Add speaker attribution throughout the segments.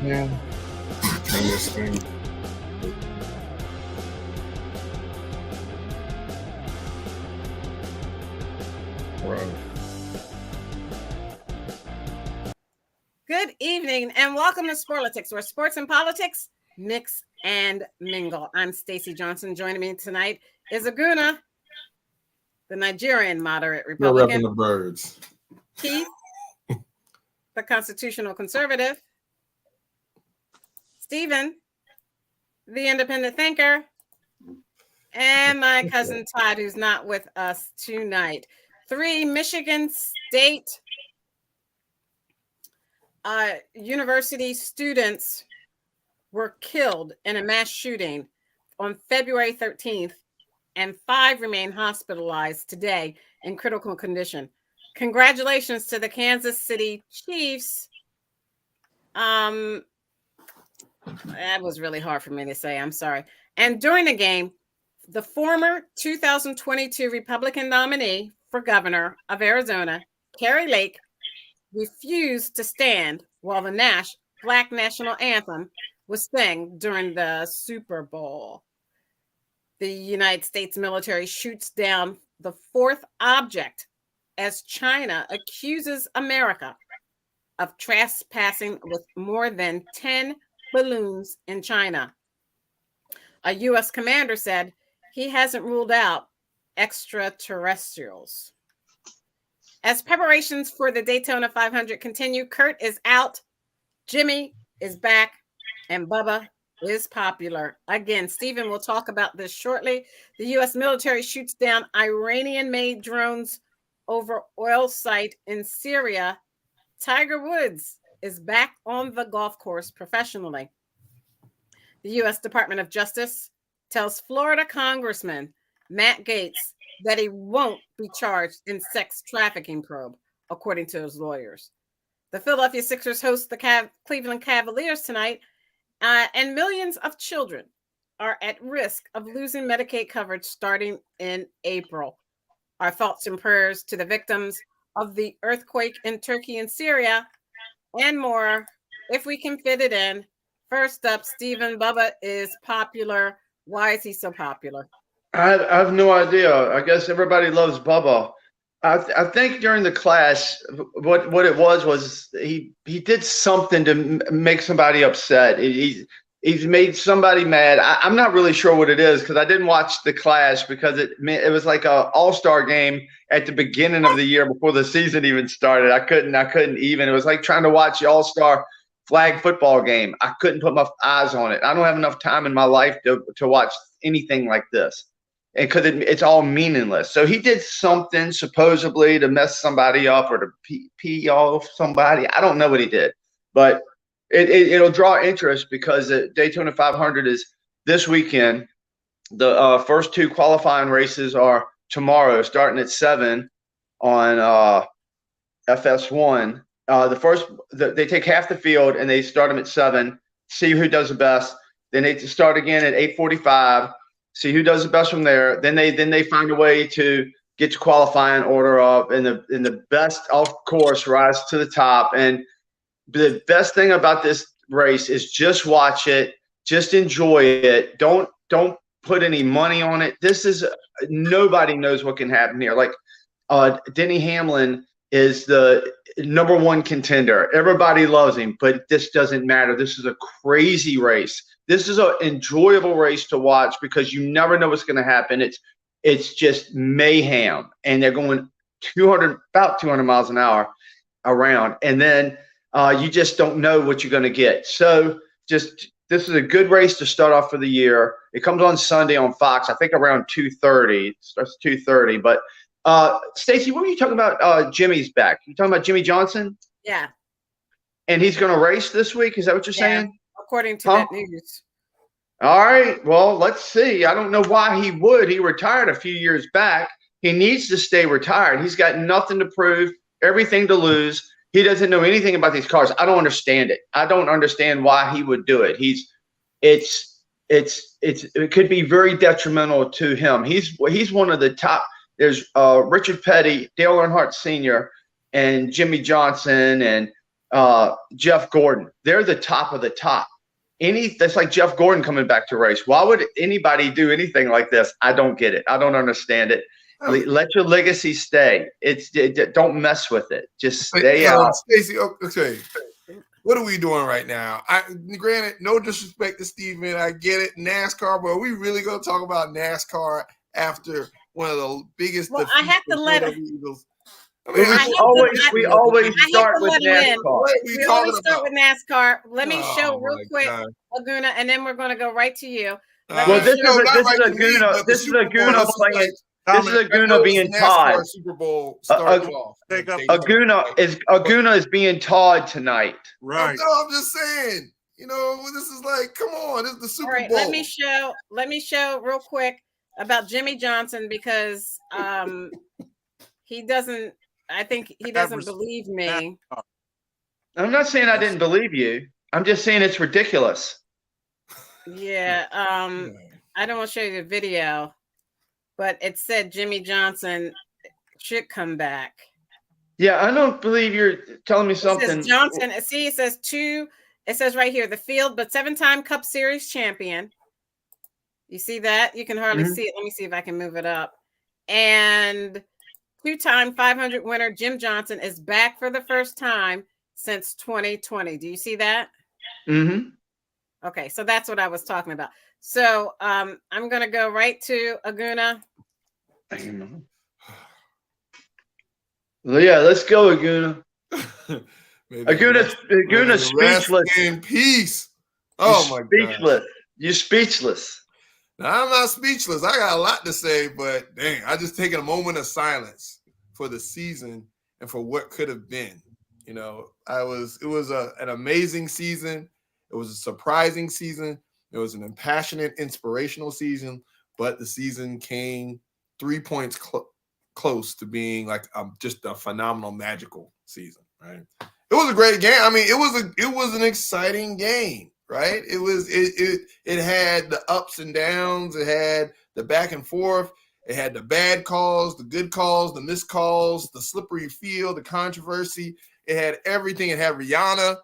Speaker 1: Yeah. Turn this thing. Right.
Speaker 2: Good evening and welcome to Sporlitics, where sports and politics mix and mingle. I'm Stacey Johnson. Joining me tonight is Aguna, the Nigerian moderate
Speaker 1: You're repping
Speaker 2: Republican.
Speaker 1: the birds.
Speaker 2: Keith, the constitutional conservative. Stephen, the independent thinker. And my cousin Todd, who's not with us tonight. 3 Michigan State university students were killed in a mass shooting on February 13th, and 5 remain hospitalized today in critical condition. Congratulations to the Kansas City Chiefs. That was really hard for me to say. I'm sorry. And during the game, the former 2022 Republican nominee for governor of Arizona, Kari Lake, refused to stand while the Black National Anthem was sang during the Super Bowl. The United States military shoots down the 4th object as China accuses America of trespassing with more than 10 balloons in China. A U.S. commander said he hasn't ruled out extraterrestrials. As preparations for the Daytona 500 continue, Kurt is out, Jimmy is back, and Bubba is popular. Again, Stephen will talk about this shortly. The U.S. military shoots down Iranian-made drones over oil site in Syria. Tiger Woods is back on the golf course professionally. The U.S. Department of Justice tells Florida Congressman Matt Gaetz that he won't be charged in sex trafficking probe, according to his lawyers. The Philadelphia Sixers host the Cleveland Cavaliers tonight, and millions of children are at risk of losing Medicaid coverage starting in April. Our thoughts and prayers to the victims of the earthquake in Turkey and Syria, and more, if we can fit it in. First up, Stephen, Bubba is popular. Why is he so popular?
Speaker 3: I have no idea. I guess everybody loves Bubba. I think during the class, what it was he did something to make somebody upset. He's made somebody mad. I'm not really sure what it is because I didn't watch the class because it was like a all-star game at the beginning of the year before the season even started. I couldn't even. It was like trying to watch the all-star flag football game. I couldn't put my eyes on it. I don't have enough time in my life to watch anything like this. And because it's all meaningless. So he did something supposedly to mess somebody up or to pee off somebody. I don't know what he did, but it'll draw interest because the Daytona 500 is this weekend. The first 2 qualifying races are tomorrow, starting at 7 on FS1. They take half the field and they start them at 7. See who does the best. Then they start again at 8:45. See who does the best from there. Then they find a way to get your qualifying order up, and the best, of course, rise to the top. And the best thing about this race is just watch it, just enjoy it. Don't put any money on it. This is nobody knows what can happen here. Like Denny Hamlin is the #1 contender. Everybody loves him, but this doesn't matter. This is a crazy race. This is an enjoyable race to watch because you never know what's going to happen. It's just mayhem, and they're going about 200 miles an hour around, and then you just don't know what you're going to get. So this is a good race to start off for the year. It comes on Sunday on Fox, I think around 2:30. It starts 2:30. But Stacey, what were you talking about? Jimmy's back. You talking about Jimmy Johnson?
Speaker 2: Yeah.
Speaker 3: And he's going to race this week? Is that what you're saying?
Speaker 2: According to that news.
Speaker 3: All right. Well, let's see. I don't know why he would. He retired a few years back. He needs to stay retired. He's got nothing to prove, everything to lose. He doesn't know anything about these cars. I don't understand it. I don't understand why he would do it. It could be very detrimental to him. He's one of the top. There's Richard Petty, Dale Earnhardt Sr., and Jimmy Johnson, and Jeff Gordon. They're the top of the top. That's like Jeff Gordon coming back to race. Why would anybody do anything like this? I don't get it. I don't understand it. Let your legacy stay. Don't mess with it. Just stay out.
Speaker 4: Stacey, okay. What are we doing right now? Granted, no disrespect to Steven. I get it. NASCAR, but are we really going to talk about NASCAR after one of the biggest?
Speaker 2: Well, I have to let it.
Speaker 3: We always start with NASCAR.
Speaker 2: We always start with NASCAR. Let me show real quick, Laguna, and then we're going to go right to you.
Speaker 3: Well, this is Laguna. This is Laguna playing. This is Laguna being Todd.
Speaker 4: Super Bowl
Speaker 3: Laguna is being Todd tonight.
Speaker 4: Right. No, I'm just saying. This is like, come on, this is the Super Bowl.
Speaker 2: Let me show real quick about Jimmy Johnson because he doesn't. I think he doesn't believe me.
Speaker 3: I'm not saying I didn't believe you. I'm just saying it's ridiculous.
Speaker 2: Yeah. I don't want to show you the video. But it said Jimmy Johnson should come back.
Speaker 3: Yeah, I don't believe you're telling me something.
Speaker 2: It says Johnson, see, it says it says right here, the field, but 7-time Cup Series champion. You see that? You can hardly see it. Let me see if I can move it up. And 2-time 500 winner Jim Johnson is back for the first time since 2020. Do you see that?
Speaker 3: Mm-hmm.
Speaker 2: Okay, so that's what I was talking about. So I'm going to go right to Aguna.
Speaker 3: Yeah, let's go, Aguna. Aguna's speechless.
Speaker 4: In peace. Oh, my God.
Speaker 3: You're speechless.
Speaker 4: Now, I'm not speechless. I got a lot to say, but dang, I just taken a moment of silence for the season and for what could have been. It was an amazing season. It was a surprising season. It was an impassionate, inspirational season, but the season came 3 points close to being like just a phenomenal, magical season. Right? It was a great game. I mean, it was an exciting game. Right? It had the ups and downs. It had the back and forth. It had the bad calls, the good calls, the missed calls, the slippery field, the controversy. It had everything. It had Rihanna.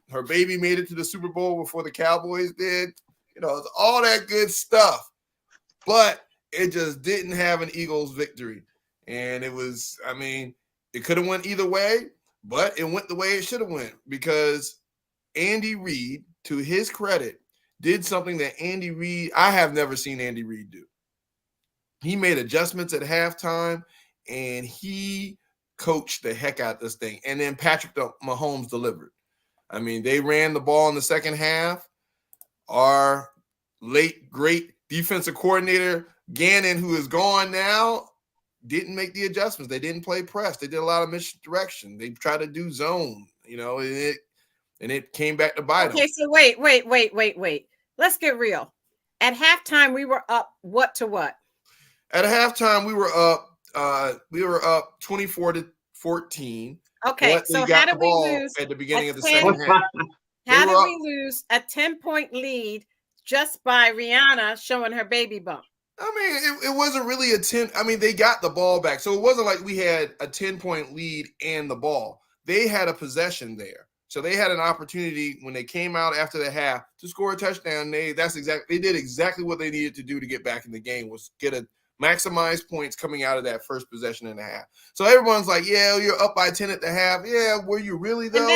Speaker 4: Her baby made it to the Super Bowl before the Cowboys did. It's all that good stuff. But it just didn't have an Eagles victory. And it could have went either way, but it went the way it should have went because Andy Reid, to his credit, did something that I have never seen Andy Reid do. He made adjustments at halftime, and he coached the heck out of this thing. And then Patrick Mahomes delivered. I mean, they ran the ball in the second half. Our late, great defensive coordinator, Gannon, who is gone now, didn't make the adjustments. They didn't play press. They did a lot of misdirection. They tried to do zone, and it came back to bite them.
Speaker 2: Okay, so wait. Let's get real. At halftime, we were up what to what?
Speaker 4: At halftime, we were up 24-14.
Speaker 2: Okay, so how did we lose
Speaker 4: at the beginning of the second half?
Speaker 2: How did we lose a 10-point lead just by Rihanna showing her baby bump?
Speaker 4: I mean, it wasn't really a 10. I mean, they got the ball back. So it wasn't like we had a 10-point lead and the ball. They had a possession there. So they had an opportunity when they came out after the half to score a touchdown. They did exactly what they needed to do to get back in the game, was maximize points coming out of that first possession and a half. So everyone's like, yeah, you're up by 10 at the half. Yeah, were you really though?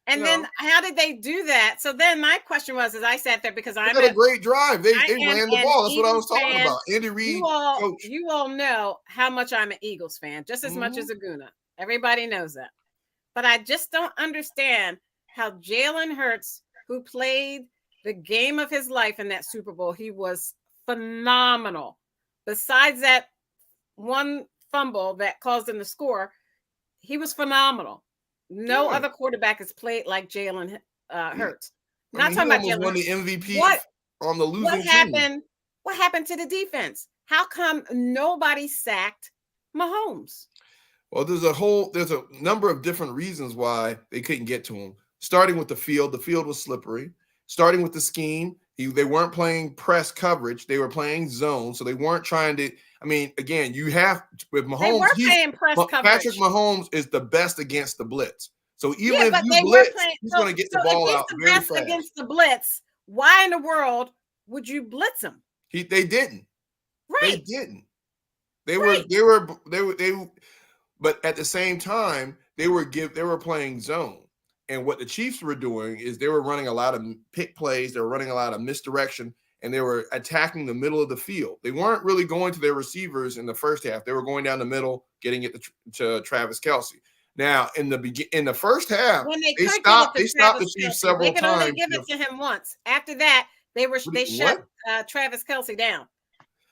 Speaker 2: And then how did they do that? So then my question was, as I sat there, because I
Speaker 4: had a great drive. They ran the ball. That's what I was talking about. Andy Reid.
Speaker 2: You all know how much I'm an Eagles fan, just as much as Aguna. Everybody knows that. But I just don't understand how Jalen Hurts, who played the game of his life in that Super Bowl, he was phenomenal. Besides that one fumble that caused him to score, he was phenomenal. No other quarterback has played like Jalen Hurts. Not talking about Jalen.
Speaker 4: Won the MVP on the losing team.
Speaker 2: What happened to the defense? How come nobody sacked Mahomes?
Speaker 4: Well, there's a number of different reasons why they couldn't get to him. Starting with the field was slippery. Starting with the scheme, they weren't playing press coverage. They were playing zone, so they weren't trying to. I mean, again, you have with Mahomes.
Speaker 2: They were playing press coverage.
Speaker 4: Patrick Mahomes is the best against the blitz. So even if
Speaker 2: but
Speaker 4: you
Speaker 2: they were
Speaker 4: blitz,
Speaker 2: playing.
Speaker 4: he's
Speaker 2: So,
Speaker 4: going to get
Speaker 2: so
Speaker 4: the ball
Speaker 2: if he's
Speaker 4: out
Speaker 2: the
Speaker 4: very
Speaker 2: best
Speaker 4: fast.
Speaker 2: against the blitz, why in the world would you blitz him?
Speaker 4: They didn't. They
Speaker 2: Right.
Speaker 4: didn't. They
Speaker 2: Right.
Speaker 4: were. But at the same time, they were playing zone. And what the Chiefs were doing is they were running a lot of pick plays. They were running a lot of misdirection, and they were attacking the middle of the field. They weren't really going to their receivers in the first half. They were going down the middle, getting it to Travis Kelce. Now, in the first half,
Speaker 2: When they
Speaker 4: they
Speaker 2: could
Speaker 4: stopped
Speaker 2: get it to
Speaker 4: the
Speaker 2: Travis
Speaker 4: Chiefs
Speaker 2: Kelce, they
Speaker 4: several
Speaker 2: could only
Speaker 4: times.
Speaker 2: give it to him once. After that, they shut
Speaker 4: What?
Speaker 2: Travis Kelce down.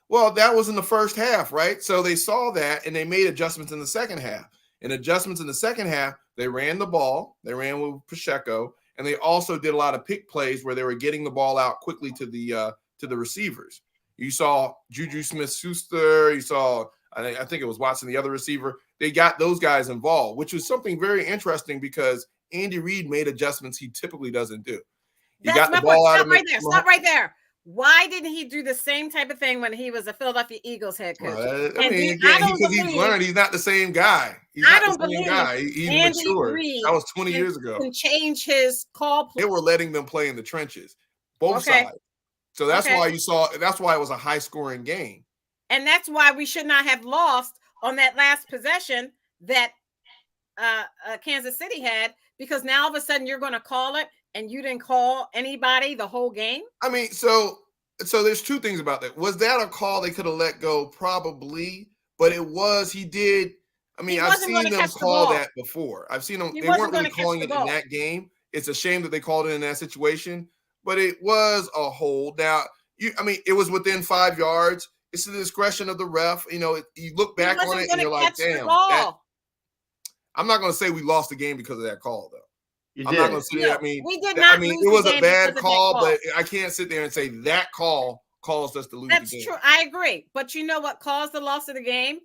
Speaker 4: Well, that was in the first half, right? So they saw that and they made adjustments in the second half. And adjustments in the second half, they ran the ball, they ran with Pacheco, and they also did a lot of pick plays where they were getting the ball out quickly to the receivers. You saw Juju Smith-Schuster, you saw I think it was Watson, the other receiver. They got those guys involved, which was something very interesting because Andy Reid made adjustments he typically doesn't do. He
Speaker 2: That's
Speaker 4: got
Speaker 2: my
Speaker 4: the ball
Speaker 2: point.
Speaker 4: out
Speaker 2: Stop
Speaker 4: of
Speaker 2: right there. Stop right there. Why didn't he do the same type of thing when he was a Philadelphia Eagles head coach?
Speaker 4: I mean, again, because he's learned, he's not the same guy.
Speaker 2: I don't believe
Speaker 4: He's
Speaker 2: Andy
Speaker 4: matured.
Speaker 2: Reid
Speaker 4: That was 20 years ago.
Speaker 2: Can change his call.
Speaker 4: They were letting them play in the trenches, both sides. So that's why you saw. That's why it was a high-scoring game.
Speaker 2: And that's why we should not have lost on that last possession that Kansas City had, because now all of a sudden you're going to call it and you didn't call anybody the whole game.
Speaker 4: I mean, so there's two things about that. Was that a call they could have let go? Probably, but it was. He did. I mean, I've seen them call that before. I've seen them. They weren't really calling it in that game. It's a shame that they called it in that situation, but it was a hold. Now, I mean, it was within 5 yards. It's the discretion of the ref. You know, you look back on it and you're like, damn. I'm not going to say we lost the game because of that call, though. I'm not going to say that. I mean,
Speaker 2: we did not.
Speaker 4: I mean, it was a bad call, but I can't sit there and say that call caused us to lose the game.
Speaker 2: That's true. I agree. But you know what caused the loss of the game?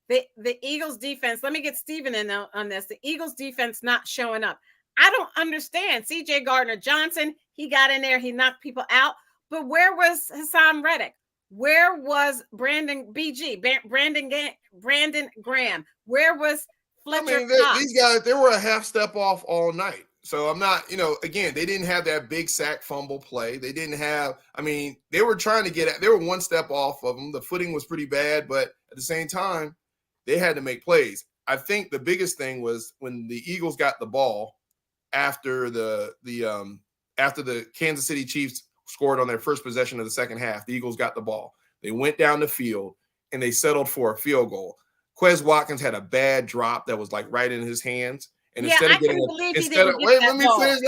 Speaker 2: The Eagles defense. Let me get Steven in on this. The Eagles defense not showing up. I don't understand. CJ Gardner-Johnson, he got in there. He knocked people out. But where was Hassan Reddick? Where was Brandon Graham? Where was Fletcher Cox?
Speaker 4: These guys, they were a half step off all night. So I'm not, again, they didn't have that big sack fumble play. They didn't have, I mean, they were trying to they were one step off of them. The footing was pretty bad, but at the same time, they had to make plays. I think the biggest thing was when the Eagles got the ball after the Kansas City Chiefs scored on their first possession of the second half. The Eagles got the ball. They went down the field and they settled for a field goal. Quez Watkins had a bad drop that was like right in his hands. And instead of getting let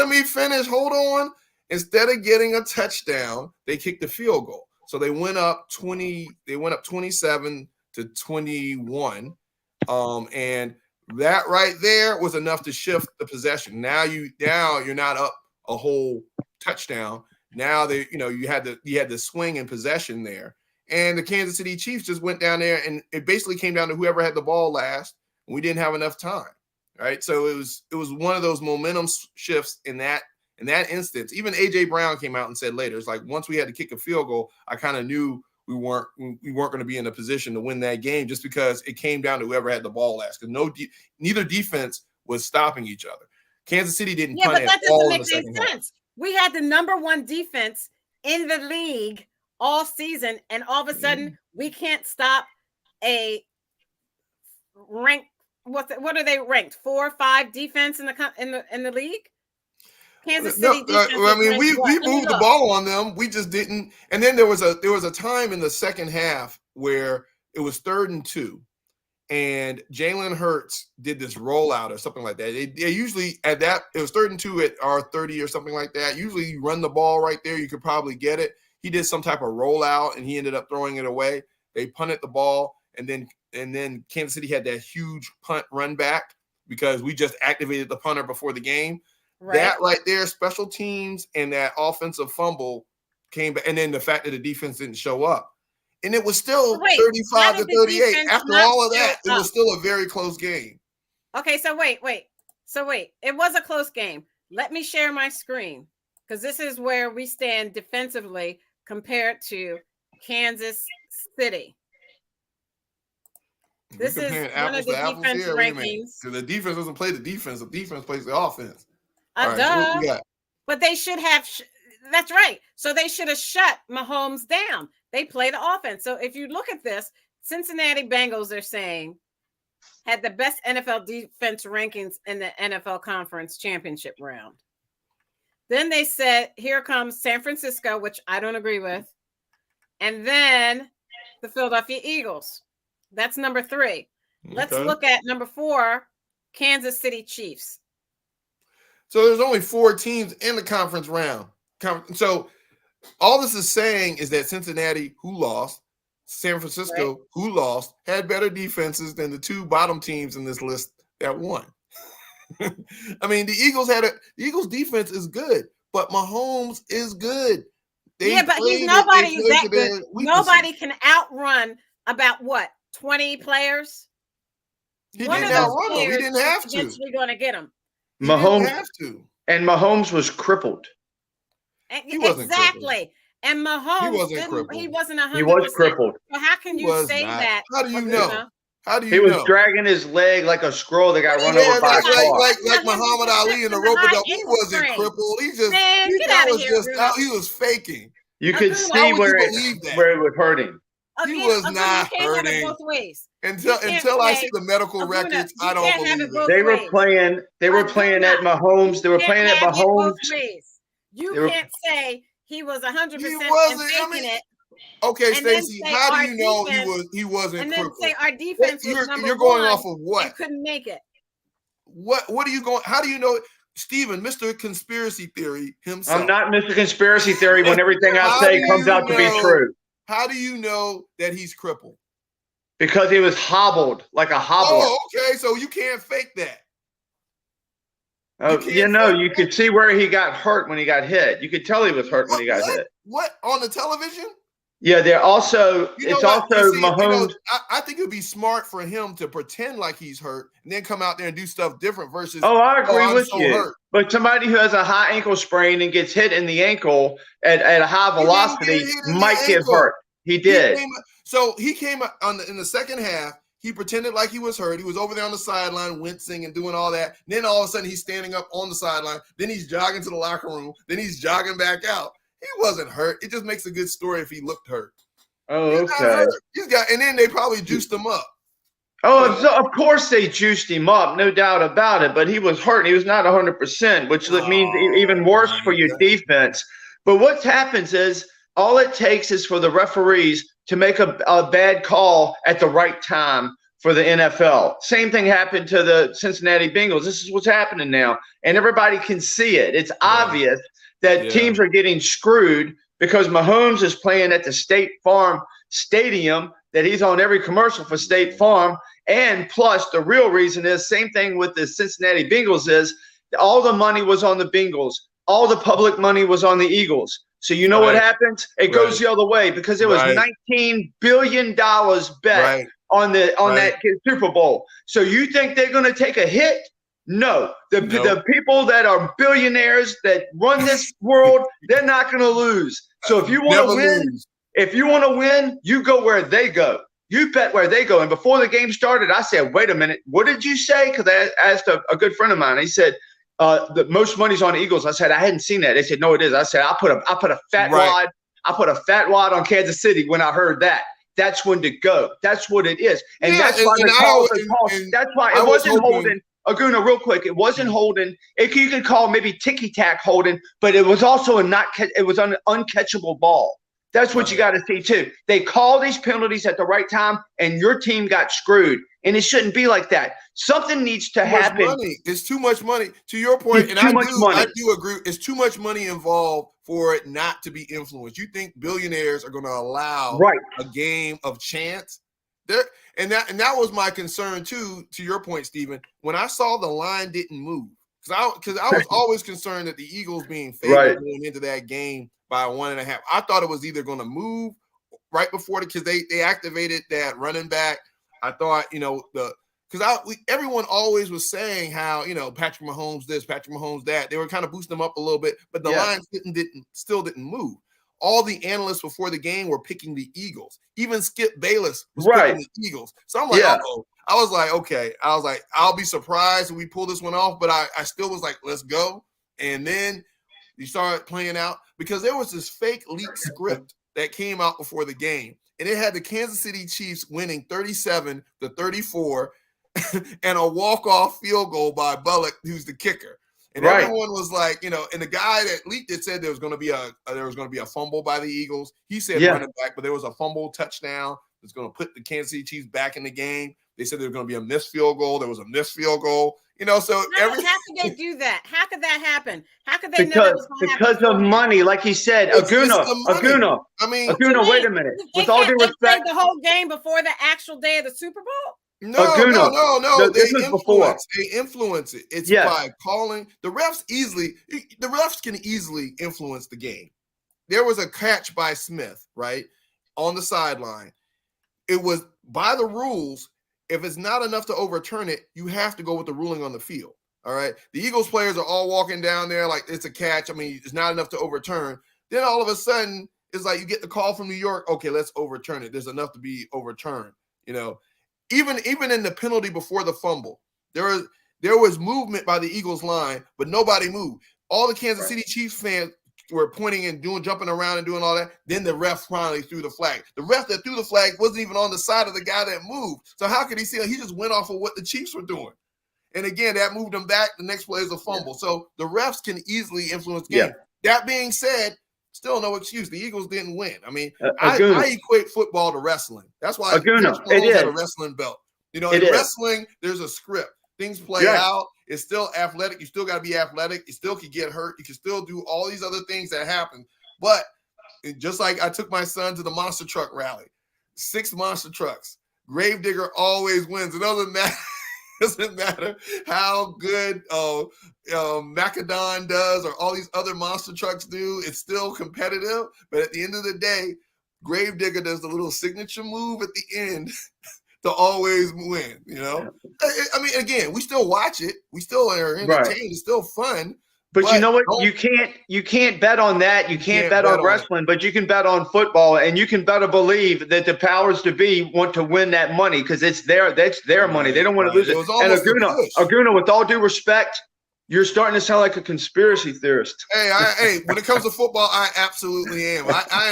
Speaker 4: me finish. Hold on. Instead of getting a touchdown, they kicked the field goal. So they went up 27-21. And that right there was enough to shift the possession. Now you're not up a whole touchdown. Now you had the swing in possession there. And the Kansas City Chiefs just went down there, and it basically came down to whoever had the ball last. And we didn't have enough time. Right. So it was one of those momentum shifts in that instance. Even AJ Brown came out and said later, it's like once we had to kick a field goal, I kind of knew we weren't going to be in a position to win that game just because it came down to whoever had the ball last. Because neither defense was stopping each other. Kansas City didn't punt at all in the second half.
Speaker 2: We had the number one defense in the league all season, and all of a sudden we can't stop a ranked. What are they ranked? 4 or 5 defense in the league? Kansas City defense.
Speaker 4: I mean, we moved the ball on them. We just didn't. And then there was a time in the second half where it was 3rd and 2, and Jalen Hurts did this rollout or something like that. They usually it was 3rd and 2 at our 30 or something like that. Usually you run the ball right there, you could probably get it. He did some type of rollout and he ended up throwing it away. They punted the ball, and then Kansas City had that huge punt run back because we just activated the punter before the game. Right. That right there, special teams and that offensive fumble came back. And then the fact that the defense didn't show up. And it was still 35-38. After all of that, it was still a very close game.
Speaker 2: Okay, so wait. It was a close game. Let me share my screen because this is where we stand defensively compared to Kansas City. This is
Speaker 4: comparing
Speaker 2: one of
Speaker 4: apples
Speaker 2: the
Speaker 4: to apples
Speaker 2: defense
Speaker 4: here. Wait a minute,
Speaker 2: rankings.
Speaker 4: because the defense doesn't play the defense. The defense plays the offense.
Speaker 2: Duh.
Speaker 4: So what we got?
Speaker 2: But they should have. That's right. So they should have shut Mahomes down. They play the offense. So if you look at this, Cincinnati Bengals, they're saying, had the best NFL defense rankings in the NFL Conference Championship round. Then they said, here comes San Francisco, which I don't agree with. And then the Philadelphia Eagles. That's number 3. Let's look at number 4, Kansas City Chiefs.
Speaker 4: So there's only 4 teams in the conference round. So all this is saying is that Cincinnati, who lost, San Francisco, who lost, had better defenses than the 2 bottom teams in this list that won. I mean, the Eagles defense is good, but Mahomes is good.
Speaker 2: But he's nobody that good. Nobody can outrun about what, 20 players?
Speaker 4: He didn't outrun them. He didn't have to.
Speaker 2: Eventually going to get him.
Speaker 3: Mahomes
Speaker 4: didn't have to.
Speaker 3: And Mahomes was crippled.
Speaker 4: He wasn't
Speaker 2: exactly.
Speaker 4: Crippled.
Speaker 2: And Mahomes
Speaker 4: he
Speaker 2: wasn't 100%.
Speaker 3: He was crippled.
Speaker 2: So how can you say that?
Speaker 4: How do you know? How do you
Speaker 3: know?
Speaker 4: He
Speaker 3: was dragging his leg like a squirrel that got run over by a car.
Speaker 4: Like Muhammad Ali in the rope. He wasn't crippled. He just he was faking.
Speaker 3: You could see where it was hurting.
Speaker 4: He was not hurting.
Speaker 2: Both ways.
Speaker 4: Until I see the medical records, I don't believe it.
Speaker 3: They were playing at Mahomes. They were playing at Mahomes.
Speaker 2: You can't say he was 100% faking it.
Speaker 4: Okay, Stacey, how do you know he wasn't
Speaker 2: and then
Speaker 4: crippled?
Speaker 2: Say our defense was number
Speaker 4: You're going
Speaker 2: 1
Speaker 4: off of what?
Speaker 2: and couldn't make it.
Speaker 4: What are you going? How do you know? Stephen, Mr. Conspiracy Theory himself.
Speaker 3: I'm not Mr. Conspiracy Theory when everything I say comes out to be true.
Speaker 4: How do you know that he's crippled?
Speaker 3: Because he was hobbled like a hobbler.
Speaker 4: Oh, okay. So you can't fake that.
Speaker 3: You could see where he got hurt when he got hit. You could tell he was hurt when he got hit.
Speaker 4: What? On the television?
Speaker 3: Yeah, they're also Mahomes.
Speaker 4: I think it would be smart for him to pretend like he's hurt and then come out there and do stuff different versus.
Speaker 3: Oh, I agree with you. Hurt. But somebody who has a high ankle sprain and gets hit in the ankle at a high velocity might get hurt. He did.
Speaker 4: He came in the second half. He pretended like he was hurt. He was over there on the sideline, wincing and doing all that. And then all of a sudden, he's standing up on the sideline. Then he's jogging to the locker room. Then he's jogging back out. He wasn't hurt. It just makes a good story if he looked hurt.
Speaker 3: Oh, okay.
Speaker 4: And then they probably juiced him up.
Speaker 3: Oh, so of course they juiced him up, no doubt about it. But he was hurt. He was not 100%, which means even worse for your defense. But what happens is all it takes is for the referees to make a bad call at the right time for the NFL. Same thing happened to the Cincinnati Bengals. This is what's happening now. And everybody can see it. It's obvious that teams are getting screwed because Mahomes is playing at the State Farm Stadium, that he's on every commercial for State Farm. And plus, the real reason is, same thing with the Cincinnati Bengals, is all the money was on the Bengals. All the public money was on the Eagles. So you know what happens? It goes the other way because it was $19 billion bet on that Super Bowl. So you think they're going to take a hit? No. The people that are billionaires that run this world, they're not going to lose. So if you want to win, you go where they go. You bet where they go. And before the game started, I said, wait a minute, what did you say? Because I asked a good friend of mine. He said, the most money's on the Eagles. I said, I hadn't seen that. They said, no, it is. I said, I put a fat wad. I put a fat wad on Kansas City when I heard that. That's when to go. That's what it is. And that's why that's why it wasn't holding. Aguna, real quick, it wasn't holding. You could call maybe ticky-tack holding, but it was also an uncatchable ball. That's what you got to see, too. They call these penalties at the right time, and your team got screwed. And it shouldn't be like that. Something needs to happen.
Speaker 4: It's too much money. To your point, and I do agree, it's too much money involved for it not to be influenced. You think billionaires are going to allow a game of chance? And that was my concern, too, to your point, Stephen. When I saw the line didn't move, because I was always concerned that the Eagles being favored going into that game by 1.5. I thought it was either going to move right before because they activated that running back. I thought, everyone always was saying how, Patrick Mahomes this, Patrick Mahomes that. They were kind of boosting them up a little bit, but the line still didn't move. all the analysts before the game were picking the Eagles. Even Skip Bayless was
Speaker 3: Right.
Speaker 4: picking the Eagles. So I'm like,
Speaker 3: Yeah.
Speaker 4: oh, I was like, okay. I was like, I'll be surprised if we pull this one off, but I still was like, let's go. And then you started playing out because there was this fake leak script that came out before the game, and it had the Kansas City Chiefs winning 37-34 and a walk-off field goal by Bullock, who's the kicker. And
Speaker 3: Right.
Speaker 4: everyone was like, and the guy that leaked it said there was going to be a fumble by the Eagles. He said running back, but there was a fumble touchdown that's going to put the Kansas City Chiefs back in the game. They said there was going to be a missed field goal. There was a missed field goal. So
Speaker 2: how could they do that? How could that happen? How could they know that was going to happen?
Speaker 3: Because of money, like he said, Aguna.
Speaker 4: I mean,
Speaker 3: Aguna, wait a minute. With all due respect,
Speaker 2: played the whole game before the actual day of the Super Bowl.
Speaker 4: No. They influence it. It's by calling the refs easily. The refs can easily influence the game. There was a catch by Smith, right, on the sideline. It was by the rules. If it's not enough to overturn it, you have to go with the ruling on the field. All right. The Eagles players are all walking down there like it's a catch. I mean, it's not enough to overturn. Then all of a sudden, it's like you get the call from New York. Okay, let's overturn it. There's enough to be overturned. Even in the penalty before the fumble, there was movement by the Eagles line, but nobody moved. All the Kansas City Chiefs fans were pointing and jumping around and doing all that. Then the ref finally threw the flag. The ref that threw the flag wasn't even on the side of the guy that moved. So how could he see it? He just went off of what the Chiefs were doing. And again, that moved them back. The next play is a fumble. So the refs can easily influence the game. That being said, still no excuse. The Eagles didn't win. I mean, I equate football to wrestling. That's why Coach Mahomes had a wrestling belt. In wrestling, there's a script. Things play out. It's still athletic. You still got to be athletic. You still can get hurt. You can still do all these other things that happen. But just like I took my son to the monster truck rally, 6 monster trucks. Gravedigger always wins. It doesn't matter how good Macadon does or all these other monster trucks do. It's still competitive. But at the end of the day, Gravedigger does the little signature move at the end to always win, I mean, again, we still watch it. We still are entertained. Right. It's still fun.
Speaker 3: But you know what? You can't bet on that. You can't bet on wrestling, but you can bet on football, and you can better believe that the powers to be want to win that money because that's their money. They don't want to lose it. And Aguna, with all due respect, you're starting to sound like a conspiracy theorist.
Speaker 4: Hey, when it comes to football, I absolutely am.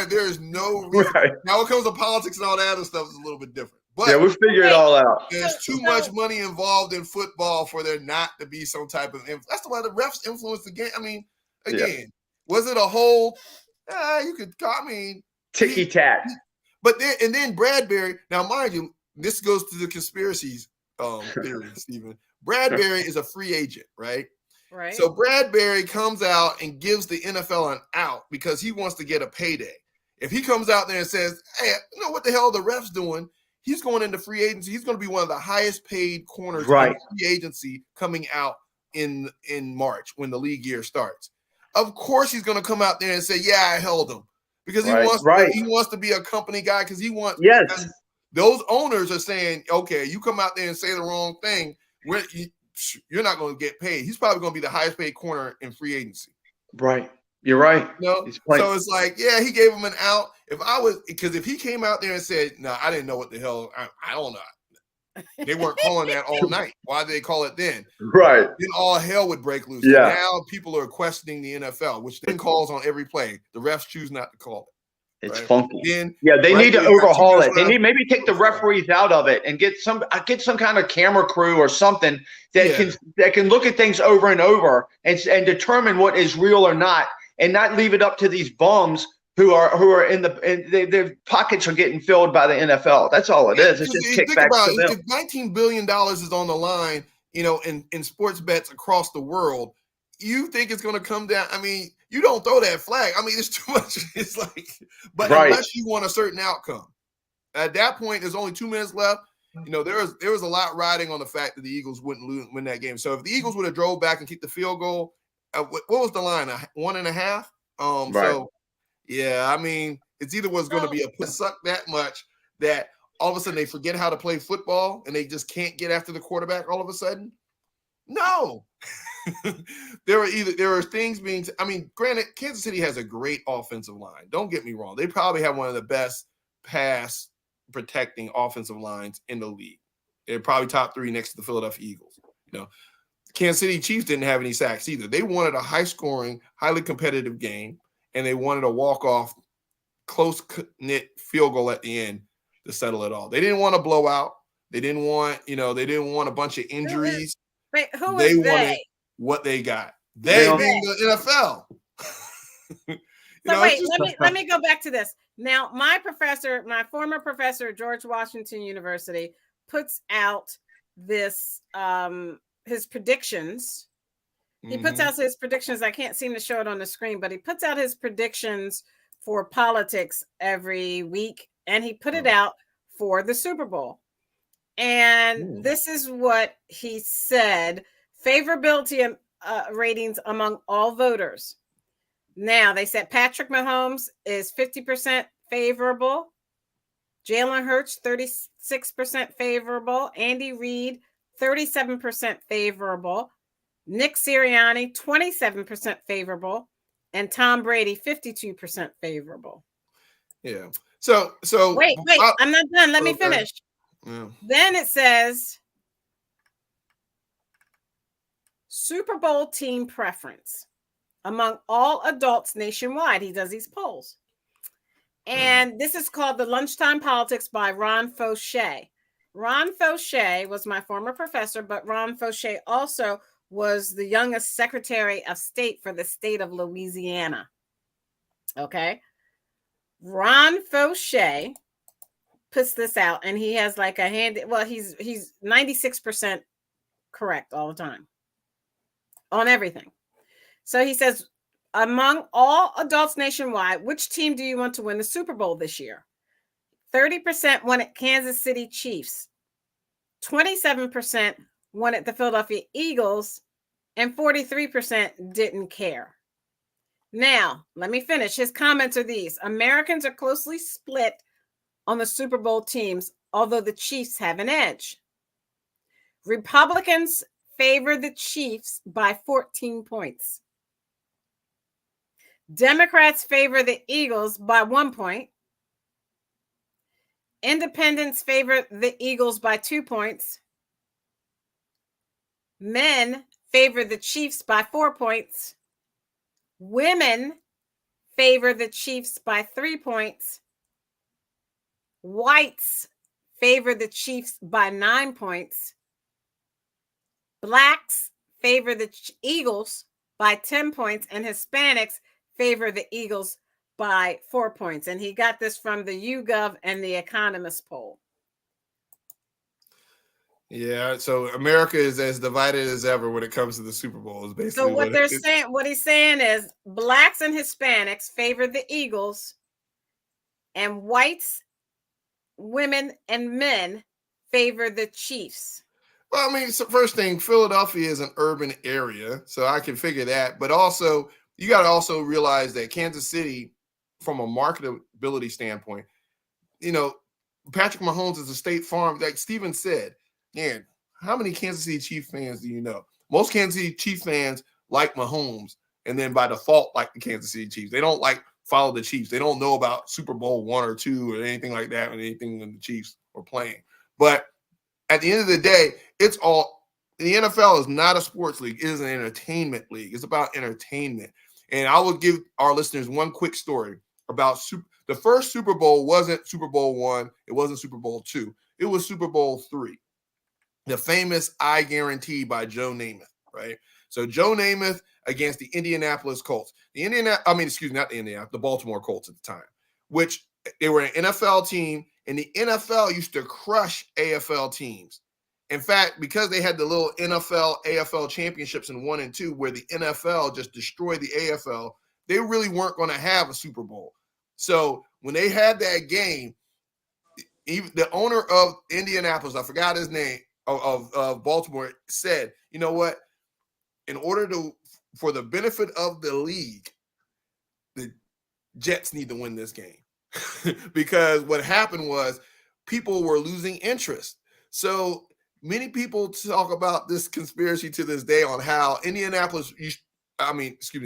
Speaker 4: There is no reason. Right. Now, when it comes to politics and all that other stuff, it's a little bit different. But
Speaker 3: we'll figure it all out.
Speaker 4: There's too much money involved in football for there not to be some type of influence. That's why the refs influence the game. I mean, again, was it a whole? You could. I mean,
Speaker 3: ticky tack.
Speaker 4: But then Bradbury. Now, mind you, this goes to the conspiracies theory, Stephen. Bradbury is a free agent, right?
Speaker 2: Right.
Speaker 4: So Bradbury comes out and gives the NFL an out because he wants to get a payday. If he comes out there and says, "Hey, you know what the hell the refs doing?" He's going into free agency. He's going to be one of the highest paid corners in free agency coming out in March when the league year starts. Of course, he's going to come out there and say, "Yeah, I held him," because he wants to be a company guy because he wants.
Speaker 3: Yes.
Speaker 4: Those owners are saying, "Okay, you come out there and say the wrong thing, you're not going to get paid." He's probably going to be the highest paid corner in free agency.
Speaker 3: Right. You're right.
Speaker 4: So it's like, he gave him an out. If he came out there and said, "No, I didn't know what the hell, I don't know." They weren't calling that all night. Why did they call it then?
Speaker 3: Right.
Speaker 4: Then all hell would break loose.
Speaker 3: Yeah.
Speaker 4: Now people are questioning the NFL, which then calls on every play. The refs choose not to call it.
Speaker 3: It's funky.
Speaker 4: Then,
Speaker 3: they need to overhaul it. They need maybe take the referees out of it and get some kind of camera crew or something that can look at things over and over and determine what is real or not. And not leave it up to these bums who are in their pockets are getting filled by the NFL. That's all it is. It's just kickbacks to them.
Speaker 4: If $19 billion is on the line, in sports bets across the world, you think it's going to come down? I mean, you don't throw that flag. I mean, it's too much. It's like, but unless you want a certain outcome, at that point, there's only 2 minutes left. There was a lot riding on the fact that the Eagles wouldn't win that game. So if the Eagles would have drove back and kicked the field goal. What was the line? 1.5? So, I mean, it's either was going to be a suck that much that all of a sudden they forget how to play football and they just can't get after the quarterback all of a sudden. No. There are things being, I mean, granted, Kansas City has a great offensive line. Don't get me wrong. They probably have one of the best pass protecting offensive lines in the league. They're probably top 3 next to the Philadelphia Eagles. You know, Kansas City Chiefs didn't have any sacks either. They wanted a high scoring, highly competitive game, and they wanted a walk-off, close-knit field goal at the end to settle it all. They didn't want a blowout. They didn't want a bunch of injuries.
Speaker 2: Who
Speaker 4: They
Speaker 2: is
Speaker 4: wanted
Speaker 2: they?
Speaker 4: what they got.
Speaker 2: Who
Speaker 4: They
Speaker 2: is
Speaker 4: being the NFL.
Speaker 2: So wait, let me go back to this. Now, my former professor at George Washington University puts out this his predictions. He puts out his predictions. I can't seem to show it on the screen, but he puts out his predictions for politics every week, and he put it out for the Super Bowl. And this is what he said: favorability ratings among all voters. Now, they said Patrick Mahomes is 50% favorable. Jalen Hurts, 36% favorable. Andy Reid, 37% favorable. Nick Sirianni, 27% favorable. And Tom Brady, 52% favorable.
Speaker 4: Yeah. So
Speaker 2: wait, I'm not done. Let me finish.
Speaker 4: Yeah.
Speaker 2: Then it says Super Bowl team preference among all adults nationwide. He does these polls. And this is called The Lunchtime Politics by Ron Fauché. Ron Fauché was my former professor, but Ron Fauché also was the youngest Secretary of State for the state of Louisiana. Okay. Ron Fauché puts this out, and he has like a hand. Well, he's 96% correct all the time on everything. So he says, among all adults nationwide, which team do you want to win the Super Bowl this year? 30% wanted Kansas City Chiefs. 27% wanted the Philadelphia Eagles. And 43% didn't care. Now, let me finish. His comments are these. Americans are closely split on the Super Bowl teams, although the Chiefs have an edge. Republicans favor the Chiefs by 14 points. Democrats favor the Eagles by 1 point. Independents favor the Eagles by 2 points. Men favor the Chiefs by 4 points. Women favor the Chiefs by 3 points. Whites favor the Chiefs by 9 points. Blacks favor the Eagles by 10 points, and Hispanics favor the Eagles by 4 points. And he got this from the YouGov and the Economist poll.
Speaker 4: Yeah, so America is as divided as ever when it comes to the Super Bowl. Is basically
Speaker 2: so what he's saying is blacks and Hispanics favor the Eagles, and whites, women, and men favor the Chiefs.
Speaker 4: Well, I mean, so first thing, Philadelphia is an urban area, so I can figure that. But also, you got to also realize that Kansas City, from a marketability standpoint, Patrick Mahomes is a State Farm. Like Steven said, man, how many Kansas City Chief fans do you know? Most Kansas City Chief fans like Mahomes, and then by default like the Kansas City Chiefs. They don't follow the Chiefs. They don't know about Super Bowl 1 or 2 or anything like that, or anything when the Chiefs were playing. But at the end of the day, the NFL is not a sports league. It is an entertainment league. It's about entertainment. And I will give our listeners one quick story about the first Super Bowl wasn't Super Bowl 1. It wasn't Super Bowl 2. It was Super Bowl 3. The famous I Guarantee by Joe Namath, right? So Joe Namath against the Indianapolis Colts. The Baltimore Colts at the time, which they were an NFL team, and the NFL used to crush AFL teams. In fact, because they had the little NFL, AFL championships in 1 and 2, where the NFL just destroyed the AFL, they really weren't going to have a Super Bowl. So when they had that game, even the owner of Indianapolis, I forgot his name, of Baltimore, said, you know what? In order for the benefit of the league, the Jets need to win this game. Because what happened was people were losing interest. So many people talk about this conspiracy to this day on how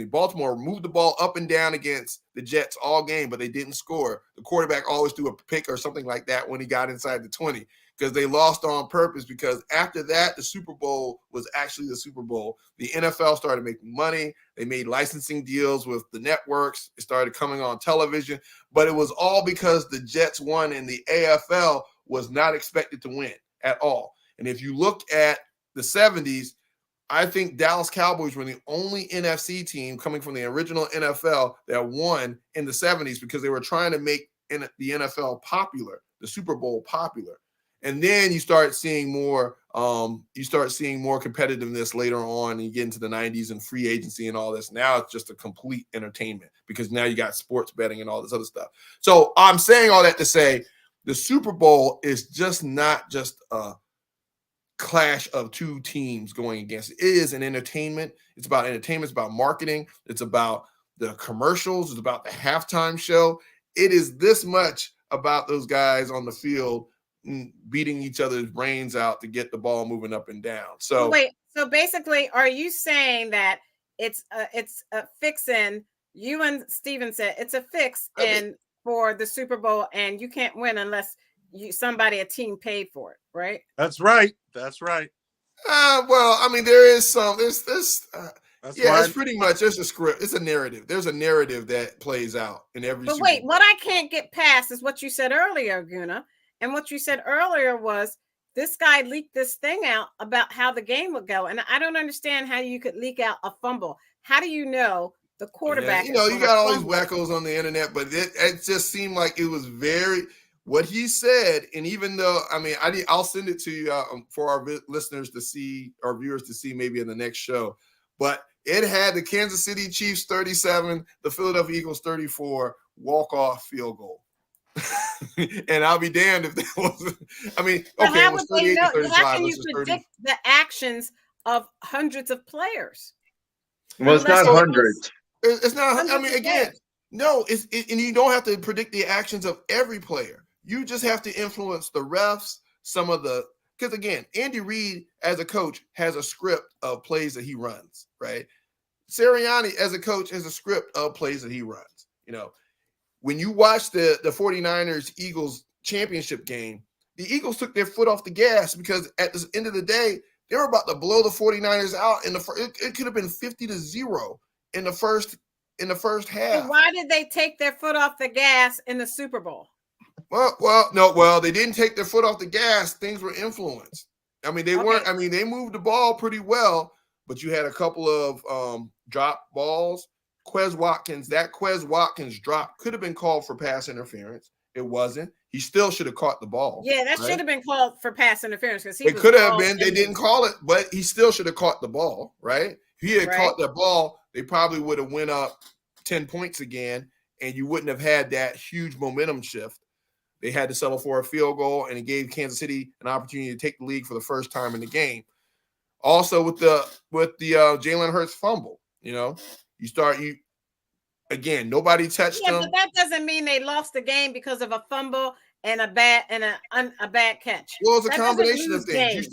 Speaker 4: Baltimore moved the ball up and down against the Jets all game, but they didn't score. The quarterback always threw a pick or something like that when he got inside the 20 because they lost on purpose, because after that, the Super Bowl was actually the Super Bowl. The NFL started making money. They made licensing deals with the networks. It started coming on television, but it was all because the Jets won and the AFL was not expected to win at all. And if you look at the 70s, I think Dallas Cowboys were the only NFC team coming from the original NFL that won in the 70s because they were trying to make the NFL popular, the Super Bowl popular. And then you start seeing more competitiveness later on, and you get into the 90s and free agency and all this. Now it's just a complete entertainment because now you got sports betting and all this other stuff. So I'm saying all that to say the Super Bowl is just not just a clash of two teams going against it. It is an entertainment. It's about entertainment. It's about marketing. It's about the commercials. It's about the halftime show. It is this much about those guys on the field beating each other's brains out to get the ball moving up and down. So
Speaker 2: wait, so basically, are you saying that it's a fix-in? You and Steven said it's a fix-in for the Super Bowl, and you can't win unless a team paid for it, right?
Speaker 5: That's right. That's right.
Speaker 4: Well, I mean, there is some. There's
Speaker 5: It's
Speaker 4: pretty much. There's a script. It's a narrative. There's a narrative that plays out in every.
Speaker 2: But wait, what I can't get past is what you said earlier, Guna. And what you said earlier was this guy leaked this thing out about how the game would go. And I don't understand how you could leak out a fumble. How do you know the quarterback?
Speaker 4: Yeah, you got all these wackos on the internet, but it just seemed like it was what he said. And even though, I mean, I'll send it to you for our listeners to see, our viewers to see maybe in the next show. But it had the Kansas City Chiefs 37, the Philadelphia Eagles 34 walk-off field goal. And I'll be damned if that wasn't. I mean, okay,
Speaker 2: how
Speaker 4: it was 38 to 35.
Speaker 2: How can you predict the actions of hundreds of players?
Speaker 3: Well, it's not hundreds.
Speaker 4: It's not. I mean, again, no. And you don't have to predict the actions of every player. You just have to influence the refs. Because again, Andy Reid as a coach has a script of plays that he runs. Right. Sirianni as a coach has a script of plays that he runs. When you watch the 49ers Eagles championship game, the Eagles took their foot off the gas because at the end of the day, they were about to blow the 49ers out. It could have been 50-0 in the first half.
Speaker 2: And why did they take their foot off the gas in the Super Bowl?
Speaker 4: Well, they didn't take their foot off the gas. Things were influenced. I mean, they weren't. I mean, they moved the ball pretty well, but you had a couple of drop balls. Quez Watkins drop could have been called for pass interference. It wasn't. He still should have caught the ball.
Speaker 2: Yeah, that should have been called for pass interference because
Speaker 4: it could have been. They didn't call it, but he still should have caught the ball, right? If he had caught the ball, they probably would have went up 10 points again, and you wouldn't have had that huge momentum shift. They had to settle for a field goal, and it gave Kansas City an opportunity to take the lead for the first time in the game. Also, with the Jalen Hurts fumble, again, nobody touched them.
Speaker 2: But that doesn't mean they lost the game because of a fumble and a bad catch.
Speaker 4: Well, it's a combination of things.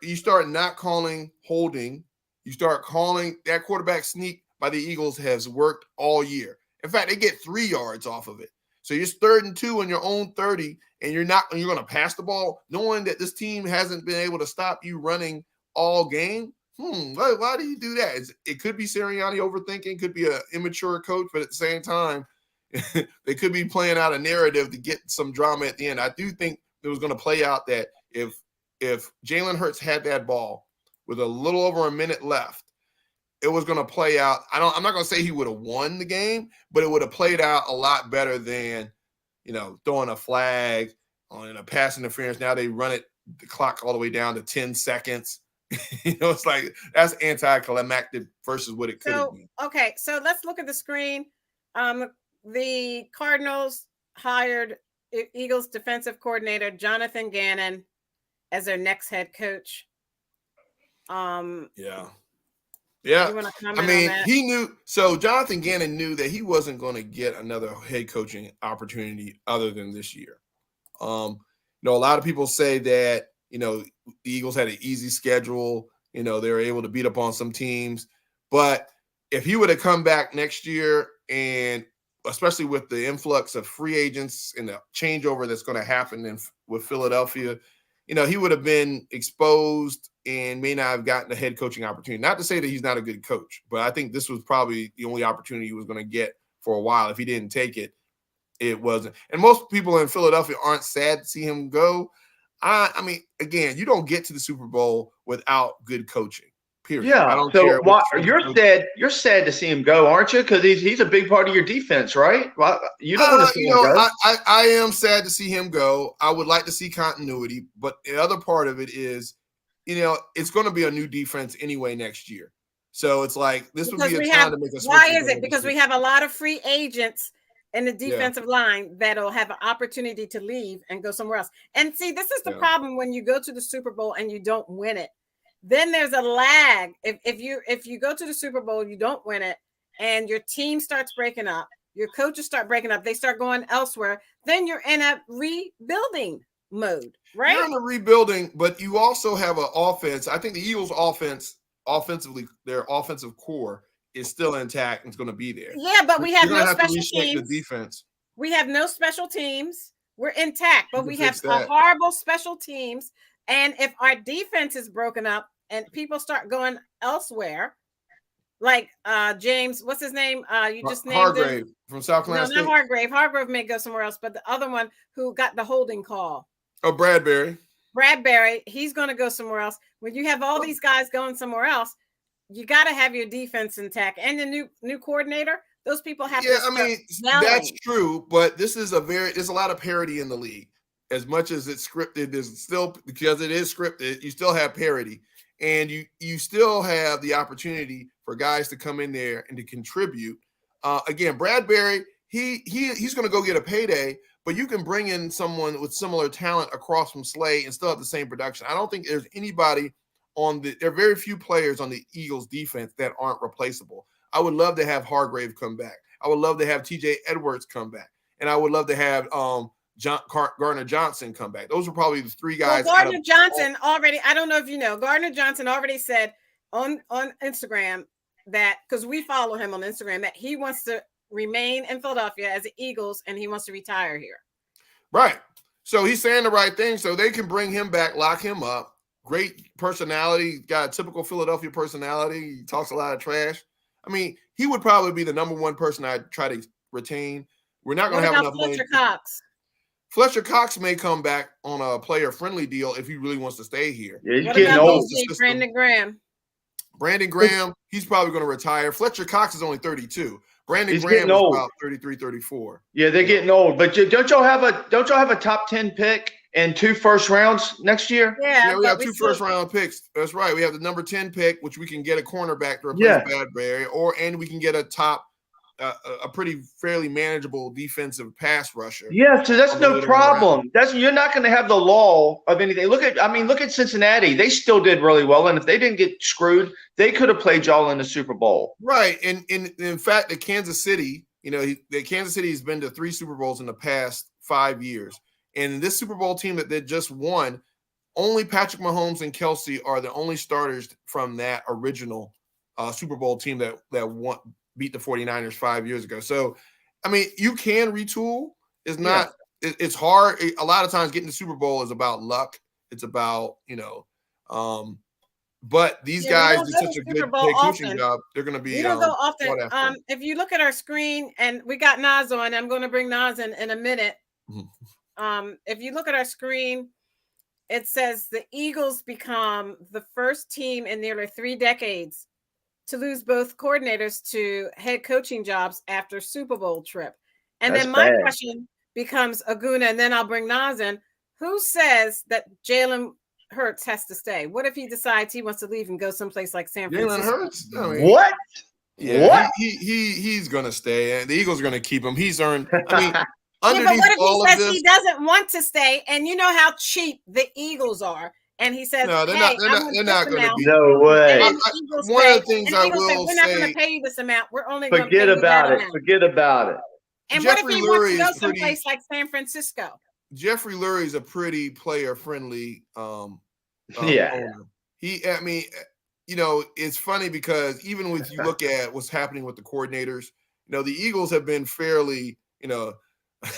Speaker 4: You start not calling holding. You start calling that quarterback sneak by the Eagles has worked all year. In fact, they get 3 yards off of it. So you're 3rd and 2 on your own 30, and you're going to pass the ball, knowing that this team hasn't been able to stop you running all game. Why do you do that? It could be Sirianni overthinking, could be an immature coach, but at the same time, they could be playing out a narrative to get some drama at the end. I do think it was going to play out that if Jalen Hurts had that ball with a little over a minute left, it was going to play out. I'm not going to say he would have won the game, but it would have played out a lot better than, throwing a flag on a pass interference. Now they run the clock all the way down to 10 seconds. It's like that's anticlimactic versus what it could have been.
Speaker 2: Okay, so let's look at the screen. The Cardinals hired Eagles defensive coordinator Jonathan Gannon as their next head coach.
Speaker 4: Yeah.
Speaker 2: You want to comment on that?
Speaker 4: He knew. So Jonathan Gannon knew that he wasn't going to get another head coaching opportunity other than this year. A lot of people say that the Eagles had an easy schedule. They were able to beat up on some teams. But if he would have come back next year, and especially with the influx of free agents and the changeover that's going to happen with Philadelphia, he would have been exposed and may not have gotten a head coaching opportunity. Not to say that he's not a good coach, but I think this was probably the only opportunity he was going to get for a while. If he didn't take it, it wasn't. And most people in Philadelphia aren't sad to see him go. I mean, again, you don't get to the Super Bowl without good coaching. Period.
Speaker 3: Yeah.
Speaker 4: I don't
Speaker 3: So
Speaker 4: care.
Speaker 3: you're sad to see him go, aren't you? Because he's a big part of your defense, right? Well, you don't want to see him go.
Speaker 4: I am sad to see him go. I would like to see continuity, but the other part of it is, it's going to be a new defense anyway next year. So it's like this would be a time to make a switch.
Speaker 2: Why is it? Because we have a lot of free agents in the defensive line that'll have an opportunity to leave and go somewhere else. And see, this is the problem when you go to the Super Bowl and you don't win it. Then there's a lag. If you go to the Super Bowl, you don't win it, and your team starts breaking up, your coaches start breaking up, they start going elsewhere, then you're in a rebuilding mode, right?
Speaker 4: You're in a rebuilding, but you also have an offense. I think the Eagles' offensively, their offensive core is still intact and it's going to be there.
Speaker 2: Yeah, but we have no special teams.
Speaker 4: The defense.
Speaker 2: We have no special teams. We're intact, but we have a horrible special teams. And if our defense is broken up and people start going elsewhere, like James, what's his name? You just named
Speaker 4: Hargrave from South Carolina State.
Speaker 2: No, not Hargrave. Hargrave may go somewhere else, but the other one who got the holding call.
Speaker 4: Oh, Bradbury.
Speaker 2: He's going to go somewhere else. When you have all these guys going somewhere else, you got to have your defense intact. And the new coordinator, those people have to
Speaker 4: I mean, that's true, but there's a lot of parity in the league. As much as it's scripted, there's still, because it is scripted, you still have parity, and you still have the opportunity for guys to come in there and to contribute. Again, Bradbury, he's going to go get a payday, but you can bring in someone with similar talent across from Slay and still have the same production. I don't think there's anybody there are very few players on the Eagles defense that aren't replaceable. I would love to have Hargrave come back. I would love to have TJ Edwards come back, and I would love to have Gardner Johnson come back. Those are probably the three guys.
Speaker 2: Well, Gardner Johnson already, I don't know if you know, Gardner Johnson already said on Instagram that, because we follow him on Instagram, that he wants to remain in Philadelphia as the Eagles and he wants to retire here.
Speaker 4: Right. So he's saying the right thing. So they can bring him back, lock him up. Great personality, got a typical Philadelphia personality. He talks a lot of trash. I mean, he would probably be the number one person I'd try to retain. We're not going to have enough money. Fletcher Cox may come back on a player-friendly deal if he really wants to stay here.
Speaker 3: Yeah, he's getting old.
Speaker 2: Brandon
Speaker 4: Graham, he's probably going to retire. Fletcher Cox is only 32. Brandon Graham is about 33, 34.
Speaker 3: Yeah, they're getting old. But don't y'all have a top 10 pick and 2 first rounds next year?
Speaker 4: Yeah, we have 2 first-round picks. That's right. We have the number 10 pick, which we can get a cornerback to replace Bradbury, and we can get a pretty fairly manageable defensive pass rusher.
Speaker 3: Yeah, so that's no problem. You're not going to have the law of anything. Look at Cincinnati. They still did really well, and if they didn't get screwed, they could have played y'all in the Super Bowl.
Speaker 4: Right, and in fact, the Kansas City, Kansas City has been to 3 Super Bowls in the past 5 years, and this Super Bowl team that they just won, only Patrick Mahomes and Kelsey are the only starters from that original Super Bowl team that beat the 49ers 5 years ago. So, I mean, you can retool. It's not, it's hard. A lot of times getting the Super Bowl is about luck. It's about, but these guys do such a good head coaching job. They're going to be.
Speaker 2: We don't go often. If you look at our screen, and we got Nas on, I'm going to bring Nas in a minute. If you look at our screen, it says the Eagles become the first team in nearly 3 decades to lose both coordinators to head coaching jobs after Super Bowl trip. And then my question becomes, Aguna, and then I'll bring Nas in. Who says that Jalen Hurts has to stay? What if he decides he wants to leave and go someplace like San Francisco?
Speaker 4: Jalen Hurts?
Speaker 3: What?
Speaker 4: Yeah,
Speaker 3: what?
Speaker 4: He's going to stay, and the Eagles are going to keep him. He's earned. I mean,
Speaker 2: but what if he says he doesn't want to stay? And you know how cheap the Eagles are. And he says,
Speaker 4: "No, they're not going to be."
Speaker 3: No way.
Speaker 4: One of the things I will
Speaker 2: say, we're not going to pay you this amount. We're only going to
Speaker 3: forget about it. Forget about it.
Speaker 2: And what if he wants to go someplace like San Francisco?
Speaker 4: Jeffrey Lurie is a pretty player-friendly
Speaker 3: Yeah.
Speaker 4: owner. I mean, it's funny because even when you look at what's happening with the coordinators, the Eagles have been fairly,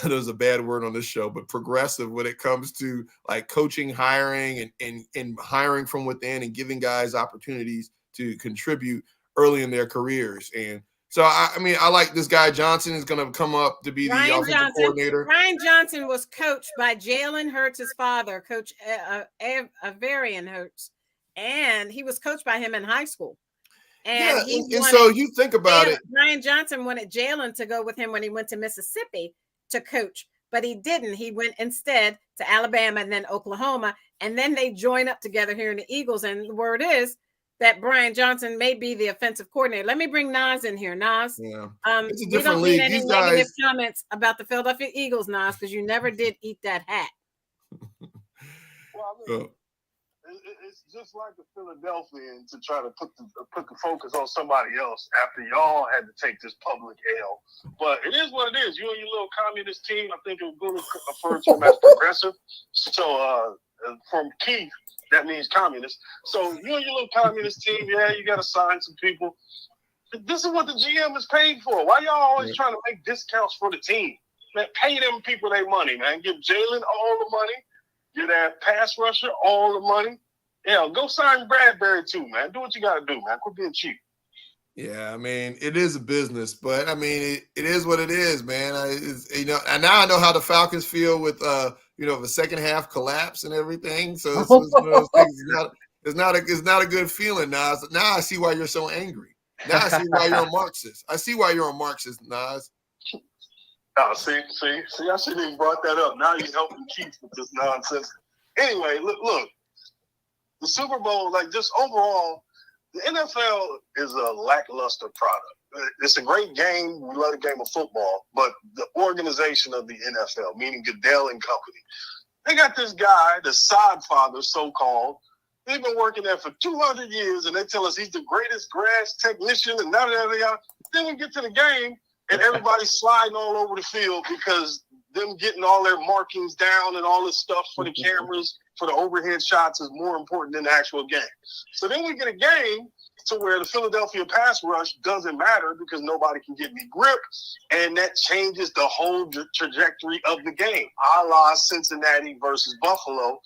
Speaker 4: there's a bad word on this show, but progressive when it comes to like coaching, hiring, and hiring from within and giving guys opportunities to contribute early in their careers. And so, I like this guy Johnson is going to come up to be the offensive coordinator.
Speaker 2: Brian Johnson was coached by Jalen Hurts' father, Coach Avarian Hurts, and he was coached by him in high school. And
Speaker 4: so you think about it.
Speaker 2: Brian Johnson wanted Jalen to go with him when he went to Mississippi to coach, but he didn't. He went instead to Alabama and then Oklahoma, and then they joined up together here in the Eagles. And the word is that Brian Johnson may be the offensive coordinator. Let me bring Nas in here. Nas,
Speaker 4: it's a
Speaker 2: we
Speaker 4: different
Speaker 2: don't
Speaker 4: league.
Speaker 2: need any negative comments about the Philadelphia Eagles, Nas, because you never did eat that hat.
Speaker 6: Well, I mean, it's just like the Philadelphians to try to put the focus on somebody else after y'all had to take this public L. But it is what it is. You and your little communist team, I think you're going to refer to them as progressive. So from Keith, that means communist. So you and your little communist team, you got to sign some people. This is what the GM is paid for. Why y'all always trying to make discounts for the team? Man, pay them people their money, man. Give Jalen all the money. Give that pass rusher all the money. Go sign Bradbury too, man. Do what you got to do, man. Quit being cheap.
Speaker 4: Yeah, I mean, it is a business, but I mean, it is what it is, man. And now I know how the Falcons feel with, the second half collapse and everything. So it's one of those things. It's not a good feeling, Nas. Now I see why you're so angry. Now I see why you're a Marxist. I see why you're a Marxist, Nas.
Speaker 6: Oh, see, I shouldn't even brought that up. Now you're helping Keith with this nonsense. Anyway, look, the Super Bowl, like just overall, the NFL is a lackluster product. It's a great game. We love the game of football, but the organization of the NFL, meaning Goodell and company, they got this guy, the sod father, so-called. They've been working there for 200 years, and they tell us he's the greatest grass technician, and da-da-da-da. Then we get to the game, and everybody's sliding all over the field because them getting all their markings down and all this stuff for the cameras, for the overhead shots is more important than the actual game. So then we get a game to where the Philadelphia pass rush doesn't matter because nobody can get any grip, and that changes the whole trajectory of the game, a la Cincinnati versus Buffalo,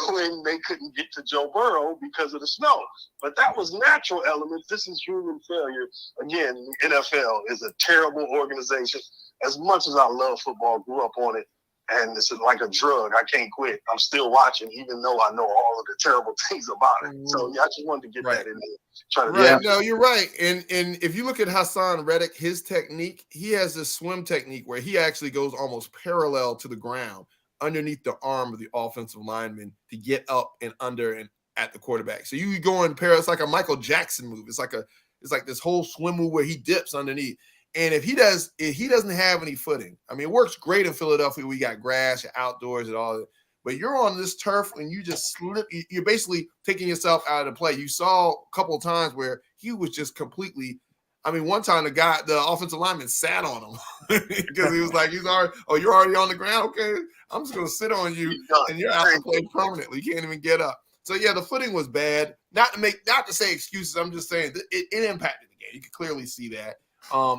Speaker 6: when they couldn't get to Joe Burrow because of the snow. But that was natural elements. This is human failure. Again, the NFL is a terrible organization. As much as I love football, grew up on it, and it's like a drug. I can't quit. I'm still watching, even though I know all of the terrible things about it. So, I just wanted to get that in there.
Speaker 4: No, you're right. And if you look at Hassan Reddick, his technique, he has this swim technique where he actually goes almost parallel to the ground underneath the arm of the offensive lineman to get up and under and at the quarterback. So you go in parallel. It's like a Michael Jackson move. It's like this whole swim move where he dips underneath. And if he doesn't have any footing, I mean, it works great in Philadelphia. We got grass, outdoors, and all that. But you're on this turf and you just slip. You're basically taking yourself out of the play. You saw a couple of times where he was just completely. I mean, one time the offensive lineman sat on him because he was like, you're already on the ground. Okay, I'm just going to sit on you, and you're out to play permanently. You can't even get up. So yeah, the footing was bad. Not to say excuses. I'm just saying it impacted the game. You could clearly see that.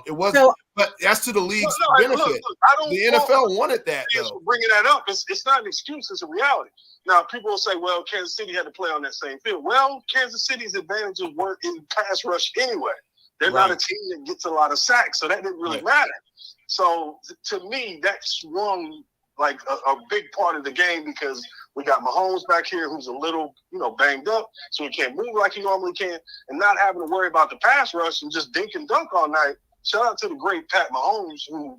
Speaker 4: It wasn't, but that's to the league's benefit. Look, the NFL wanted that, though.
Speaker 6: Bringing that up, it's not an excuse; it's a reality. Now, people will say, "Well, Kansas City had to play on that same field." Well, Kansas City's advantages weren't in pass rush anyway. They're not a team that gets a lot of sacks, so that didn't really matter. So, to me, that swung like a big part of the game because we got Mahomes back here who's a little, banged up, so he can't move like he normally can, and not having to worry about the pass rush and just dink and dunk all night. Shout out to the great Pat Mahomes who,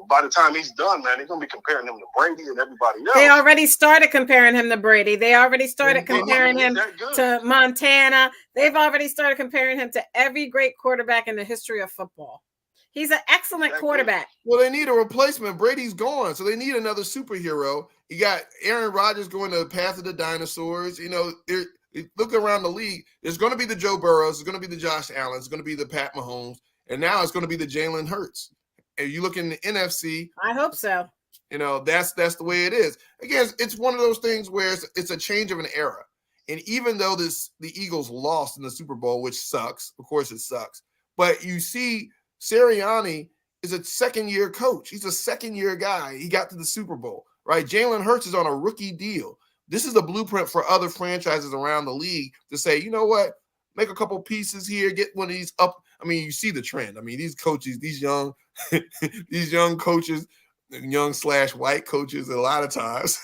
Speaker 6: by the time he's done, man, they're going to be comparing him to Brady and everybody else.
Speaker 2: They already started comparing him to Brady. They already started comparing him to Montana. They've already started comparing him to every great quarterback in the history of football. He's an excellent quarterback.
Speaker 4: Well, they need a replacement. Brady's gone, so they need another superhero. You got Aaron Rodgers going to the path of the dinosaurs. Look around the league. There's going to be the Joe Burrows. There's going to be the Josh Allen. It's going to be the Pat Mahomes. And now it's going to be the Jalen Hurts. And you look in the NFC.
Speaker 2: I hope so.
Speaker 4: You know, that's the way it is. Again, it's one of those things where it's a change of an era. And even though the Eagles lost in the Super Bowl, which sucks, of course it sucks, but you see Sirianni is a second-year coach. He's a second-year guy. He got to the Super Bowl, right? Jalen Hurts is on a rookie deal. This is the blueprint for other franchises around the league to say, you know what, make a couple pieces here, get one of these up. I mean, you see the trend. I mean, these coaches, these young coaches, young/white coaches, a lot of times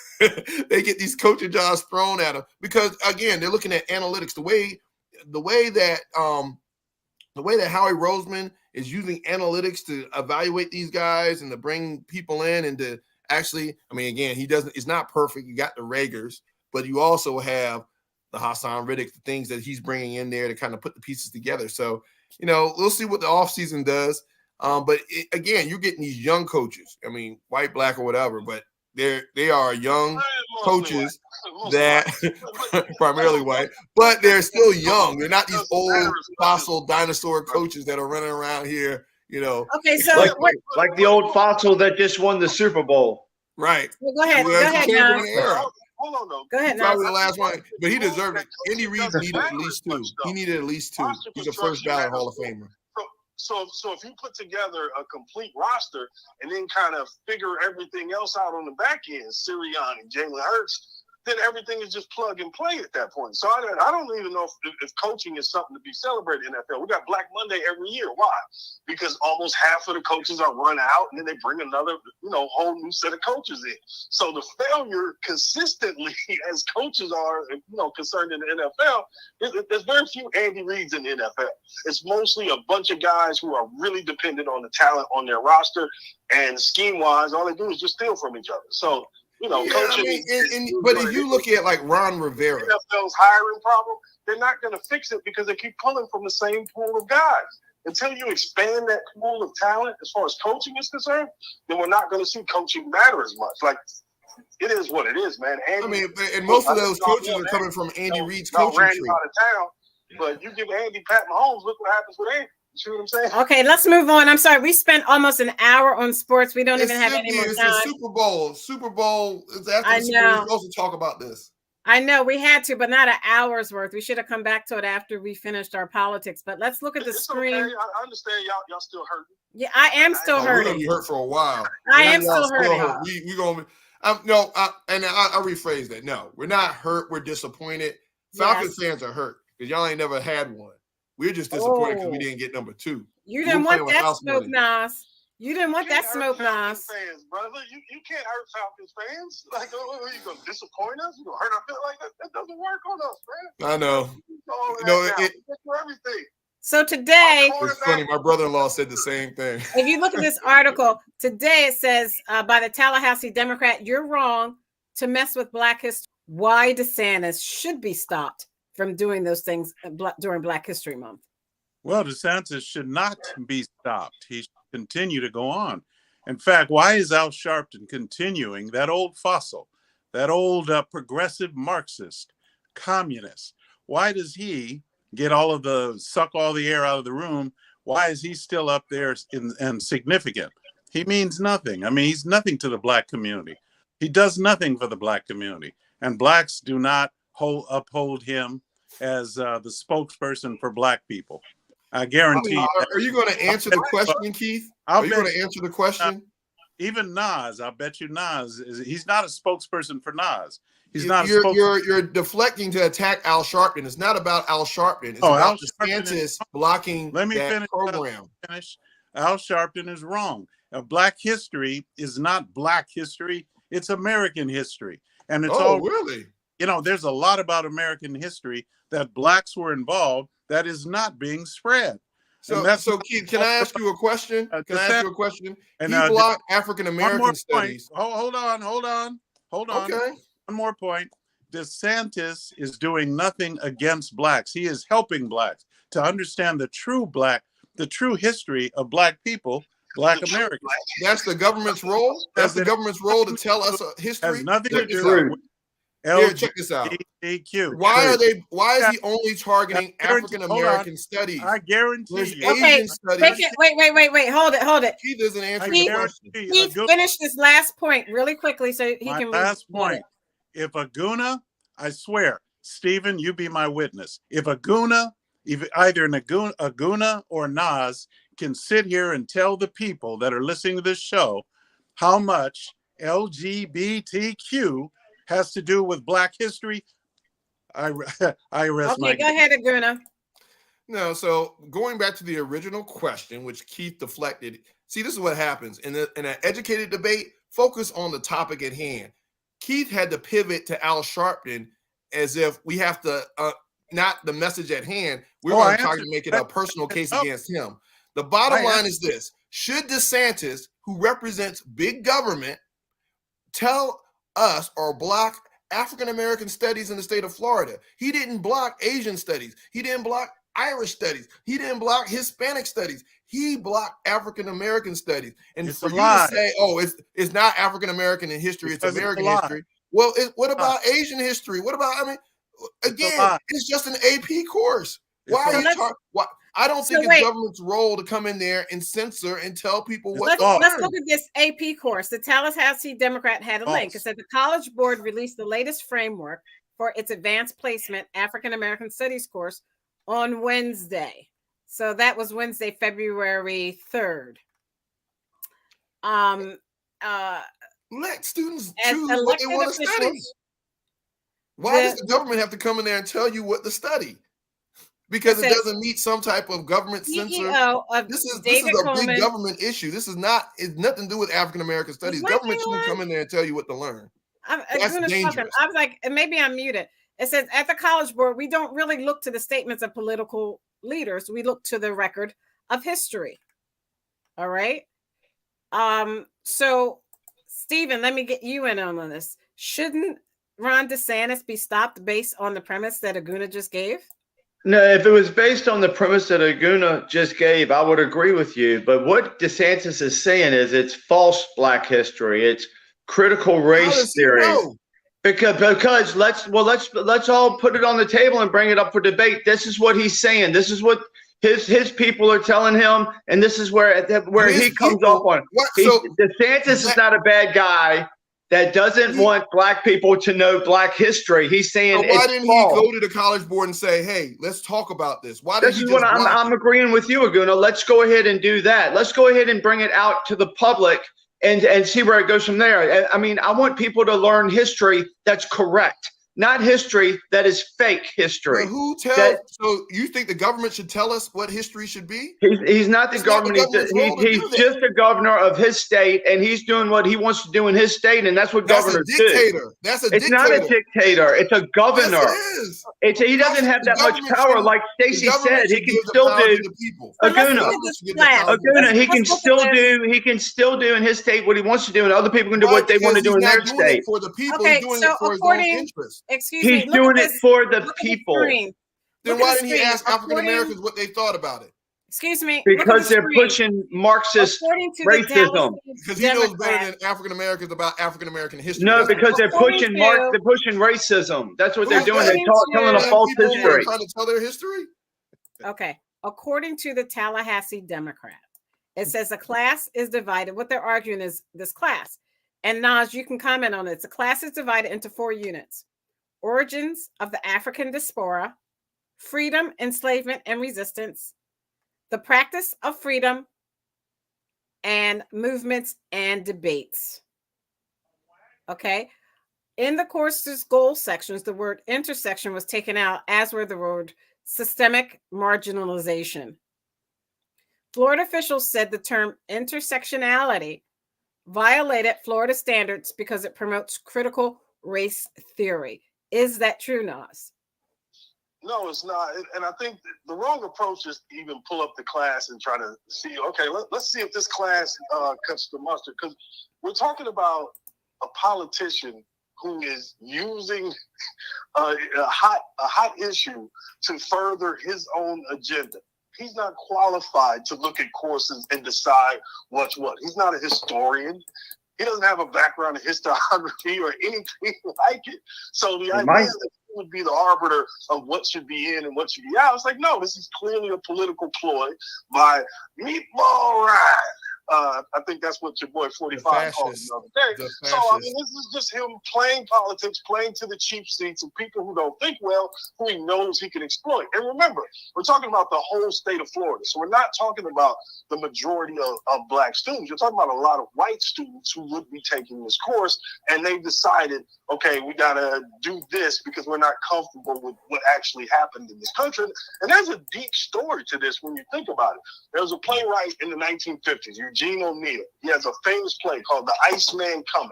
Speaker 4: they get these coaching jobs thrown at them because, again, they're looking at analytics. The way that Howie Roseman is using analytics to evaluate these guys and to bring people in and to actually, I mean, again, it's not perfect. You got the Raegers, but you also have the Hassan Riddick, the things that he's bringing in there to kind of put the pieces together. So, you know, we'll see what the offseason does. But again, you're getting these young coaches. I mean, white, black, or whatever, but they are young coaches that primarily white, but they're still young. They're not these old fossil dinosaur coaches that are running around here, you know.
Speaker 2: Okay, so
Speaker 3: like the old fossil that just won the Super Bowl.
Speaker 4: Right.
Speaker 2: Well, go ahead. Go ahead, Nas.
Speaker 6: Hold on, though.
Speaker 2: Go ahead, Nas.
Speaker 4: Probably the last one, but he deserved it. Andy Reid needed at least two. He needed at least two. He's a first ballot Hall of Famer.
Speaker 6: So if you put together a complete roster and then kind of figure everything else out on the back end, Sirianni, Jalen Hurts, then everything is just plug and play at that point. So I don't even know if coaching is something to be celebrated in the NFL. We got Black Monday every year. Why? Because almost half of the coaches are run out, and then they bring another, whole new set of coaches in. So the failure consistently, as coaches are, concerned in the NFL, there's very few Andy Reids in the NFL. It's mostly a bunch of guys who are really dependent on the talent on their roster, and scheme-wise, all they do is just steal from each other. So, coaching.
Speaker 4: I mean, but if you look at like Ron Rivera,
Speaker 6: NFL's hiring problem, they're not going to fix it because they keep pulling from the same pool of guys. Until you expand that pool of talent as far as coaching is concerned, then we're not going to see coaching matter as much. Like, it is what it is, man.
Speaker 4: And most of those coaches are coming from Andy Reid's coaching tree.
Speaker 6: Out of town, but you give Andy Pat Mahomes, look what happens with Andy. You see what I'm saying?
Speaker 2: Okay, let's move on. I'm sorry. We spent almost an hour on sports. We don't even have any more time.
Speaker 4: It's the Super Bowl. Super Bowl is after the Super Bowl. We're supposed to talk about this.
Speaker 2: I know we had to, but not an hour's worth. We should have come back to it after we finished our politics. But let's look at the screen.
Speaker 6: Okay. I understand y'all still hurting.
Speaker 2: Yeah, I am still hurting.
Speaker 4: We're gonna be hurt for a while.
Speaker 2: I am still hurting.
Speaker 4: We're gonna. I rephrase that. No, we're not hurt. We're disappointed. Falcons fans are hurt because y'all ain't never had one. We're just disappointed because we didn't get number 2.
Speaker 2: You didn't want that smoke, Nas. You didn't want that smoke, Nas.
Speaker 6: Fans, brother. You can't hurt Falcons fans. Like, are you going to disappoint us? You going to hurt our feelings like that? That doesn't work on us, man.
Speaker 4: I know.
Speaker 6: For everything.
Speaker 2: So today,
Speaker 4: it's funny. My brother-in-law said the same thing.
Speaker 2: If you look at this article today, it says by the Tallahassee Democrat, "You're wrong to mess with Black history. Why DeSantis should be stopped from doing those things during Black History Month."
Speaker 5: Well, DeSantis should not be stopped. He should continue to go on. In fact, why is Al Sharpton continuing, that old fossil, that old progressive Marxist, communist? Why does he suck all the air out of the room? Why is he still up there and significant? He means nothing. I mean, he's nothing to the Black community. He does nothing for the Black community. And Blacks do not uphold him as the spokesperson for Black people. I guarantee.
Speaker 4: Are you going to answer the question, Keith? Are you going to answer the question?
Speaker 5: Even Nas, I bet you Nas he's not a spokesperson for Nas. He's
Speaker 4: You're deflecting to attack Al Sharpton. It's not about Al Sharpton. It's about DeSantis blocking that program.
Speaker 5: Al Sharpton is wrong. Black history is not Black history. It's American history. And it's
Speaker 4: really?
Speaker 5: There's a lot about American history that Blacks were involved that is not being spread.
Speaker 4: So Keith, can I ask you a question? He blocked African American studies.
Speaker 5: Hold on.
Speaker 4: Okay.
Speaker 5: One more point. DeSantis is doing nothing against Blacks. He is helping Blacks to understand the true history of Black people, Black Americans.
Speaker 4: That's the government's role. That's the government's role to tell us a history.
Speaker 5: Has nothing to do with
Speaker 4: Here, check this out.
Speaker 5: LGBTQ.
Speaker 4: Why is he only targeting African American studies?
Speaker 5: I guarantee
Speaker 4: There's
Speaker 5: you.
Speaker 4: Asian studies.
Speaker 2: Wait. Hold it.
Speaker 4: He doesn't answer
Speaker 2: He-
Speaker 4: the question.
Speaker 2: He finished his last point really quickly so he
Speaker 5: My
Speaker 2: can.
Speaker 5: last point. If a Guna, I swear, Stephen, you be my witness. If a Guna, either a Guna or Nas can sit here and tell the people that are listening to this show how much LGBTQ has to do with Black history, I rest my
Speaker 2: Okay, go ahead, Aguna.
Speaker 4: No, so going back to the original question, which Keith deflected. See, this is what happens in an educated debate. Focus on the topic at hand. Keith had to pivot to Al Sharpton as if we have to, not the message at hand. We're going to try to make it a personal case against him. The bottom line is this: should DeSantis, who represents big government, tell us or block African American studies in the state of Florida? He didn't block Asian studies. He didn't block Irish studies. He didn't block Hispanic studies. He blocked African American studies. And
Speaker 5: it's
Speaker 4: for you to say, "Oh, it's not African American in history; it's American history." Well, what about Asian history? What about? I mean, again, it's just an AP course. Why are you talking? I don't think it's government's role to come in there and censor and tell people what to learn.
Speaker 2: Let's look at this AP course. The Tallahassee Democrat had a link. It said the College Board released the latest framework for its advanced placement African American Studies course on Wednesday. So that was Wednesday, February 3rd.
Speaker 4: Let students choose what they want to study. Why does the government have to come in there and tell you what to study? Because it doesn't meet some type of government censor. This is a big government issue. It's nothing to do with African American studies. Government shouldn't come in there and tell you what to learn. That's dangerous.
Speaker 2: I was like, and maybe I'm muted. It says at the College Board, we don't really look to the statements of political leaders. We look to the record of history. All right. So Stephen, let me get you in on this. Shouldn't Ron DeSantis be stopped based on the premise that Aguna just gave?
Speaker 3: No, if it was based on the premise that Aguna just gave, I would agree with you. But what DeSantis is saying is it's false Black history. It's critical race theory. Because let's all put it on the table and bring it up for debate. This is what he's saying. This is what his people are telling him, and this is where he comes off on. DeSantis is not a bad guy that doesn't want Black people to know Black history. He's saying,
Speaker 4: why didn't he go to the College Board and say, "Hey, let's talk about this"? Why?
Speaker 3: This is what I'm agreeing with you, Aguna. Let's go ahead and do that. Let's go ahead and bring it out to the public and see where it goes from there. I mean, I want people to learn history that's correct, not history that is fake history.
Speaker 4: But who tells? So you think the government should tell us what history should be?
Speaker 3: He's not the government. He's just the governor of his state, and he's doing what he wants to do in his state, and that's what governors do.
Speaker 4: That's a dictator.
Speaker 3: It's not a dictator. It's a governor.
Speaker 4: Yes, it is.
Speaker 3: He doesn't have that much power, like Stacey said. He can still do. Aguna, he can still do in his state what he wants to do, and other people can do what they want to do in their state.
Speaker 4: For the people, he's doing it for his own interest.
Speaker 2: Excuse me.
Speaker 3: He's doing it for the people.
Speaker 4: Then why didn't he ask African Americans what they thought about it?
Speaker 2: Excuse me.
Speaker 3: Because they're pushing Marxist racism.
Speaker 4: Because he knows better than African Americans about African American history.
Speaker 3: No, because they're pushing racism. That's what they're doing. They're telling a false history.
Speaker 4: Trying to tell their history.
Speaker 2: Okay. According to the Tallahassee Democrat, it says a class is divided. What they're arguing is this class. And Naj, you can comment on it. The class is divided into 4 units: origins of the African diaspora, freedom, enslavement, and resistance, the practice of freedom, and movements and debates. Okay. In the course's goal sections, the word intersection was taken out, as were the word systemic marginalization. Florida officials said the term intersectionality violated Florida standards because it promotes critical race theory. Is that true, Nas?
Speaker 6: No, it's not. And I think the wrong approach is to even pull up the class and try to see, okay, let's see if this class cuts the mustard. Because we're talking about a politician who is using a hot issue to further his own agenda. He's not qualified to look at courses and decide what's what. He's not a historian. He doesn't have a background in historiography or anything like it. So the idea that he would be the arbiter of what should be in and what should be out, it's like, no, this is clearly a political ploy by Meatball Ride. I think that's what your boy 45 called him the other day. So, I mean, this is just him playing politics, playing to the cheap seats of people who don't think well, who he knows he can exploit. And remember, we're talking about the whole state of Florida. So we're not talking about the majority of black students. You're talking about a lot of white students who would be taking this course, and they've decided, okay, we got to do this because we're not comfortable with what actually happened in this country. And there's a deep story to this when you think about it. There was a playwright in the 1950s, Eugene O'Neill. He has a famous play called The Iceman Cometh.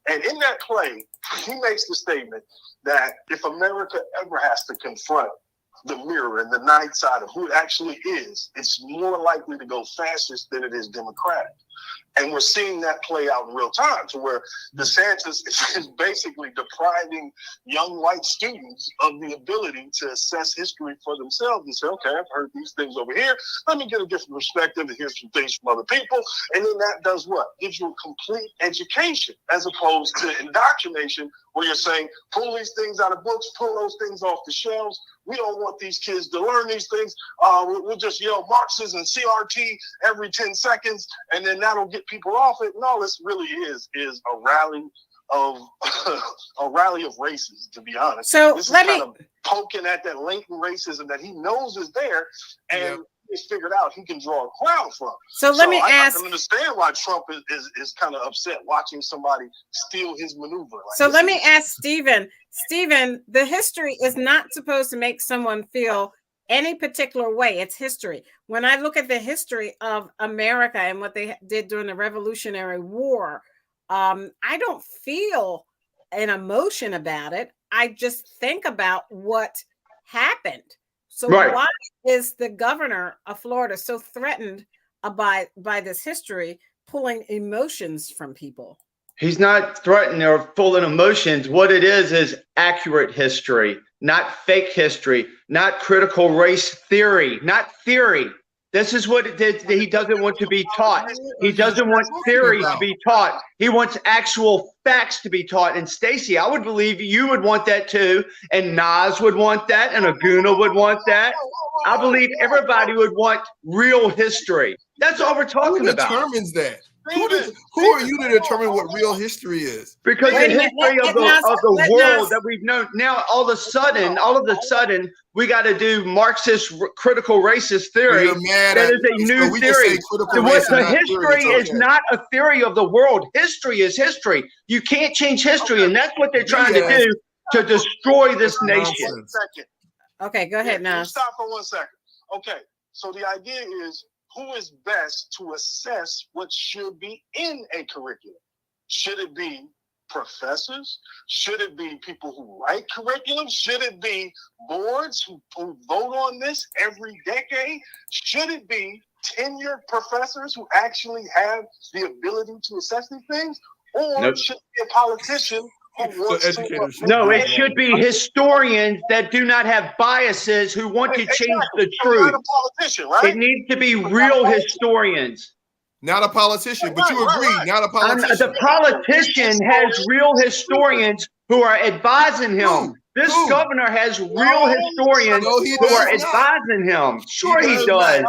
Speaker 6: And in that play, he makes the statement that if America ever has to confront the mirror and the night side of who it actually is, it's more likely to go fascist than it is democratic. And we're seeing that play out in real time, to where DeSantis is basically depriving young white students of the ability to assess history for themselves and say, okay, I've heard these things over here. Let me get a different perspective and hear some things from other people. And then that does what? Gives you a complete education, as opposed to indoctrination, where you're saying, pull these things out of books, pull those things off the shelves. We don't want these kids to learn these things. We'll just yell Marxism and CRT every 10 seconds, and then that'll get people off it. No, this really is a rally of a rally of races, to be honest.
Speaker 2: So
Speaker 6: this is kind of poking at that latent racism that he knows is there, and he's figured out he can draw a crowd from.
Speaker 2: So let me ask.
Speaker 6: I can understand why Trump is kind of upset watching somebody steal his maneuver. Like,
Speaker 2: so let me ask Stephen. Stephen, the history is not supposed to make someone feel any particular way. It's history. When I look at the history of America and what they did during the Revolutionary War, I don't feel an emotion about it. I just think about what happened. So why is the governor of Florida so threatened by this history, pulling emotions from people?
Speaker 3: He's not threatened or full of emotions. What it is accurate history, not fake history, not critical race theory, not theory. This is what it did. He doesn't want to be taught. He doesn't want theory to be taught. He wants actual facts to be taught. And Stacey, I would believe you would want that too. And Nas would want that. And Aguna would want that. I believe everybody would want real history. That's all we're talking about.
Speaker 4: Who determines that? Who are you to determine what real history is?
Speaker 3: Because the history of the world that we've known, now all of a sudden, we got to do Marxist critical racist theory. That is a new theory. The history is not a theory of the world. History is history. You can't change history, and that's what they're trying to do to destroy this nation.
Speaker 2: Okay, go ahead now.
Speaker 6: Stop for 1 second. Okay, so the idea is, who is best to assess what should be in a curriculum? Should it be professors? Should it be people who write curriculum? Should it be boards who vote on this every decade? Should it be tenured professors who actually have the ability to assess these things? Or should it be a politician?
Speaker 3: No, it should be historians that do not have biases who want to change the truth.
Speaker 6: Not a politician, right?
Speaker 3: It needs to be real historians.
Speaker 4: Not a politician, but you agree, not a politician.
Speaker 3: The politician has real historians who are advising him. This governor has real historians who are advising him. Sure he does.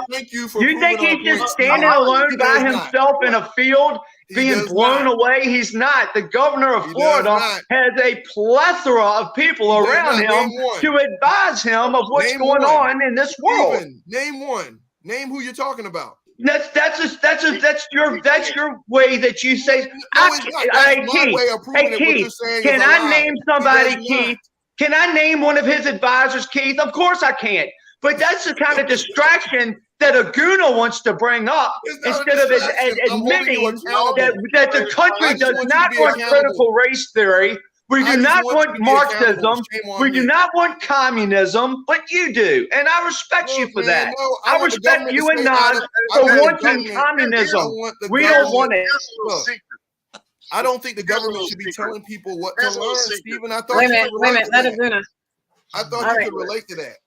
Speaker 3: You think he's just standing alone by himself in a field being blown away? He's not. The governor of Florida has a plethora of people around him to advise him of what's going on in this world.
Speaker 4: Name one. Name who you're talking about.
Speaker 3: That's your way that you say. Keith, can I name somebody, Keith? Can I name one of his advisors, Keith? Of course I can't. But that's the kind of distraction that Aguna wants to bring up instead of admitting that the country does not want critical race theory. We do not want Marxism. We do not want communism, but you do. And I respect you for that. I respect you and Nas for wanting communism. We don't want it.
Speaker 4: I don't think the government should be telling people what to learn, Stephen. I thought
Speaker 2: wait a minute, let Aguna.
Speaker 4: I thought you could relate to that.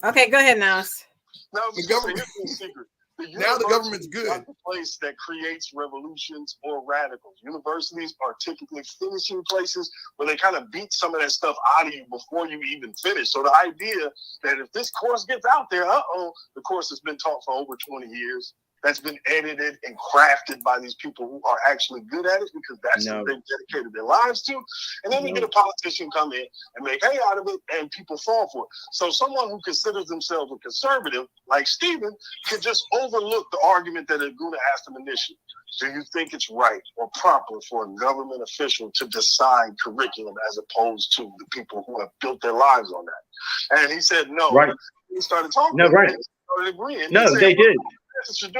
Speaker 2: Okay, go ahead, Nas.
Speaker 6: No, the government is a secret.
Speaker 4: Now the government's good.
Speaker 6: Not the place that creates revolutions or radicals. Universities are typically finishing places where they kind of beat some of that stuff out of you before you even finish. So the idea that if this course gets out there, the course has been taught for over 20 years. That's been edited and crafted by these people who are actually good at it because that's what they've dedicated their lives to. And then you get a politician come in and make hay out of it, and people fall for it. So someone who considers themselves a conservative, like Stephen, could just overlook the argument that Aguna asked him initially. Do you think it's right or proper for a government official to decide curriculum as opposed to the people who have built their lives on that? And he said no.
Speaker 7: Right.
Speaker 6: He started talking.
Speaker 7: No, right.
Speaker 6: He started agreeing.
Speaker 7: No,
Speaker 6: said,
Speaker 7: they did.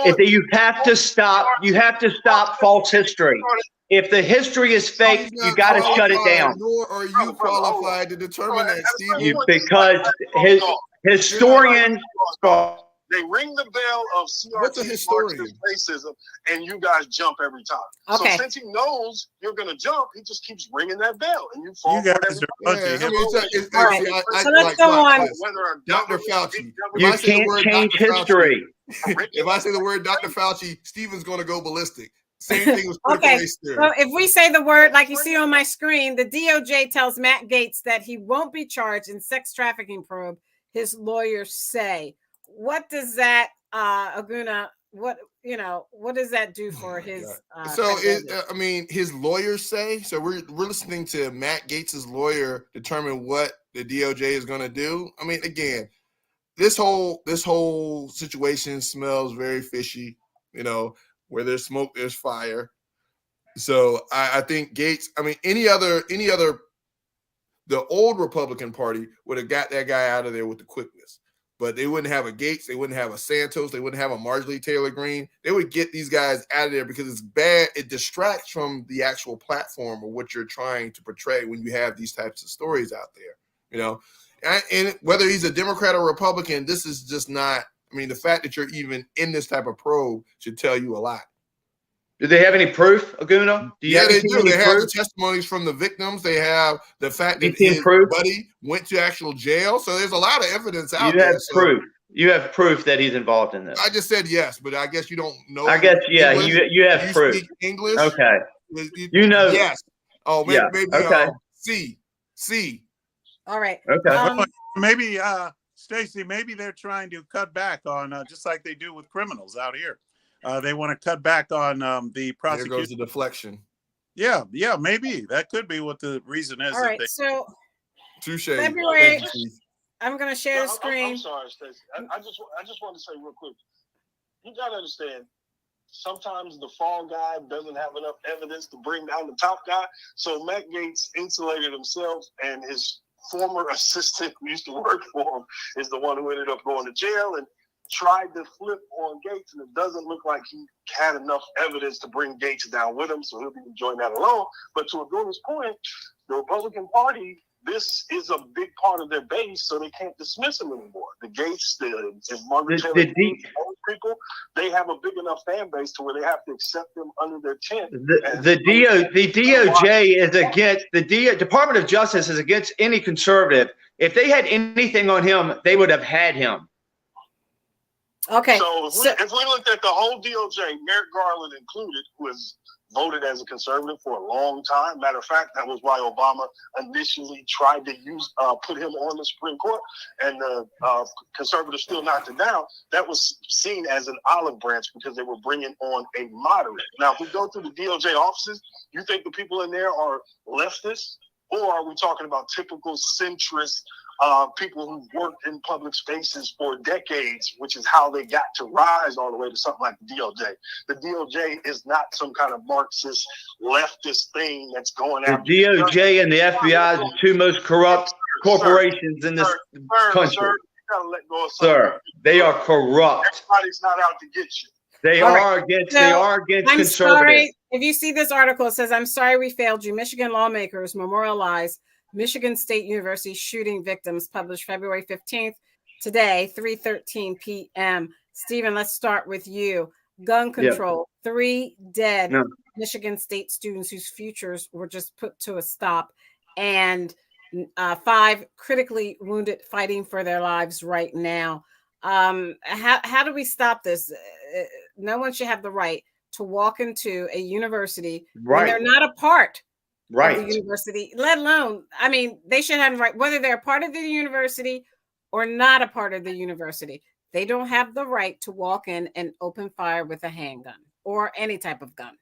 Speaker 6: If
Speaker 7: you have to stop false history. If the history is fake, you got to shut it down.
Speaker 4: Nor are you qualified to determine that, Steve.
Speaker 7: Because historians.
Speaker 6: They ring the bell of CRT racism, and you guys jump every time.
Speaker 2: Okay.
Speaker 6: So since he knows you're going to jump, he just keeps ringing that bell, and you fall.
Speaker 5: You guys are a bunch of hypocrites.
Speaker 2: All right. So let's go on.
Speaker 4: Dr. Fauci.
Speaker 7: You can't change history.
Speaker 4: If I say the word Dr. Fauci, Stephen's going to go ballistic. Same thing with
Speaker 2: okay. So if we say the word, like you see on my screen, the DOJ tells Matt Gaetz that he won't be charged in sex trafficking probe. His lawyers say. What does that, Aguna? What does that do for his?
Speaker 4: His lawyers say. So we're listening to Matt Gaetz's lawyer determine what the DOJ is going to do. I mean, again, this whole situation smells very fishy. Where there's smoke, there's fire. So I think Gaetz. I mean, any other, the old Republican Party would have got that guy out of there with the quickness. But they wouldn't have a Gaetz, they wouldn't have a Santos, they wouldn't have a Marjorie Taylor Greene. They would get these guys out of there because it's bad. It distracts from the actual platform or what you're trying to portray when you have these types of stories out there. And whether he's a Democrat or Republican, this is just not. I mean, the fact that you're even in this type of probe should tell you a lot.
Speaker 7: Do they have any proof, Aguna?
Speaker 4: They do. They have the testimonies from the victims. They have the fact that his buddy went to actual jail. So there's a lot of evidence out there.
Speaker 7: You have proof. You have proof that he's involved in this.
Speaker 4: I just said yes, but I guess you don't know.
Speaker 7: I guess, yeah, you have proof.
Speaker 4: Speak English?
Speaker 7: Okay.
Speaker 4: Yes. Oh, maybe,
Speaker 7: yeah.
Speaker 4: maybe
Speaker 7: okay.
Speaker 4: C.
Speaker 2: All right.
Speaker 7: Okay.
Speaker 5: Maybe, Stacey, maybe they're trying to cut back on, just like they do with criminals out here. They want to cut back on the prosecution.
Speaker 4: There goes the deflection.
Speaker 5: Yeah, maybe that could be what the reason is.
Speaker 2: All right, so
Speaker 4: touche.
Speaker 2: February, I'm going to share the screen.
Speaker 6: I'm sorry, Stacey. I just want to say real quick. You got to understand. Sometimes the fall guy doesn't have enough evidence to bring down the top guy. So Matt Gaetz insulated himself, and his former assistant who used to work for him is the one who ended up going to jail and tried to flip on Gaetz, and it doesn't look like he had enough evidence to bring Gaetz down with him, so he'll be enjoying that alone. But to Aguna's point, the Republican Party, this is a big part of their base, so they can't dismiss him anymore. The Gaetz, and Margaret Taylor, people, they have a big enough fan base to where they have to accept them under their tent.
Speaker 7: The DOJ is against Department of Justice is against any conservative. If they had anything on him, they would have had him.
Speaker 2: Okay.
Speaker 6: So if we looked at the whole DOJ, Merrick Garland included, who has voted as a conservative for a long time. Matter of fact, that was why Obama initially tried to put him on the Supreme Court, and the conservatives still knocked it down. That was seen as an olive branch because they were bringing on a moderate. Now, if we go through the DOJ offices, you think the people in there are leftists, or are we talking about typical centrist people who've worked in public spaces for decades, which is how they got to rise all the way to something like the DOJ. The DOJ is not some kind of Marxist leftist thing that's going out.
Speaker 7: The DOJ and the FBI are the two most corrupt corporations in this country.
Speaker 6: Sir, you gotta let go of
Speaker 7: sir, they are corrupt.
Speaker 6: Everybody's not out to get you.
Speaker 7: They are against conservatives.
Speaker 2: Sorry. If you see this article, it says, "I'm sorry we failed you." Michigan lawmakers memorialize Michigan State University shooting victims, published February 15th. Today, 3:13 p.m. Stephen, let's start with you. Gun control, 3 dead Michigan State students whose futures were just put to a stop, and 5 critically wounded fighting for their lives right now. How do we stop this? No one should have the right to walk into a university when they're not a part of the university, let alone, I mean, they should have the right, whether they're a part of the university or not a part of the university. They don't have the right to walk in and open fire with a handgun or any type of gun.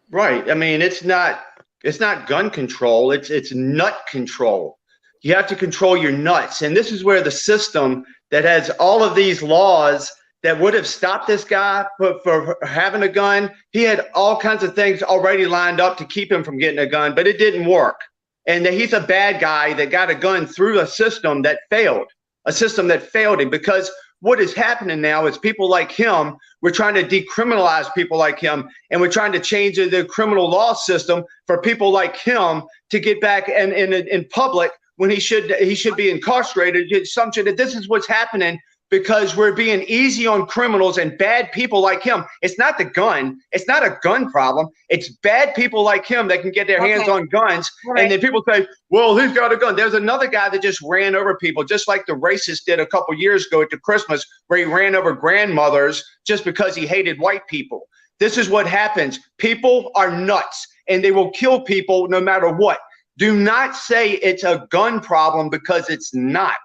Speaker 7: Right. I mean, it's not gun control. It's nut control. You have to control your nuts. And this is where the system that has all of these laws that would have stopped this guy for having a gun, he had all kinds of things already lined up to keep him from getting a gun, but it didn't work. And he's a bad guy that got a gun through a system that failed him, because what is happening now is people like him, we're trying to decriminalize people like him, and we're trying to change the criminal law system for people like him to get back in public when he should be incarcerated. The assumption that this is what's happening because we're being easy on criminals and bad people like him. It's not the gun. It's not a gun problem. It's bad people like him that can get their hands on guns. Right. And then people say, well, he's got a gun. There's another guy that just ran over people, just like the racist did a couple years ago at the Christmas, where he ran over grandmothers just because he hated white people. This is what happens. People are nuts, and they will kill people no matter what. Do not say it's a gun problem, because it's not.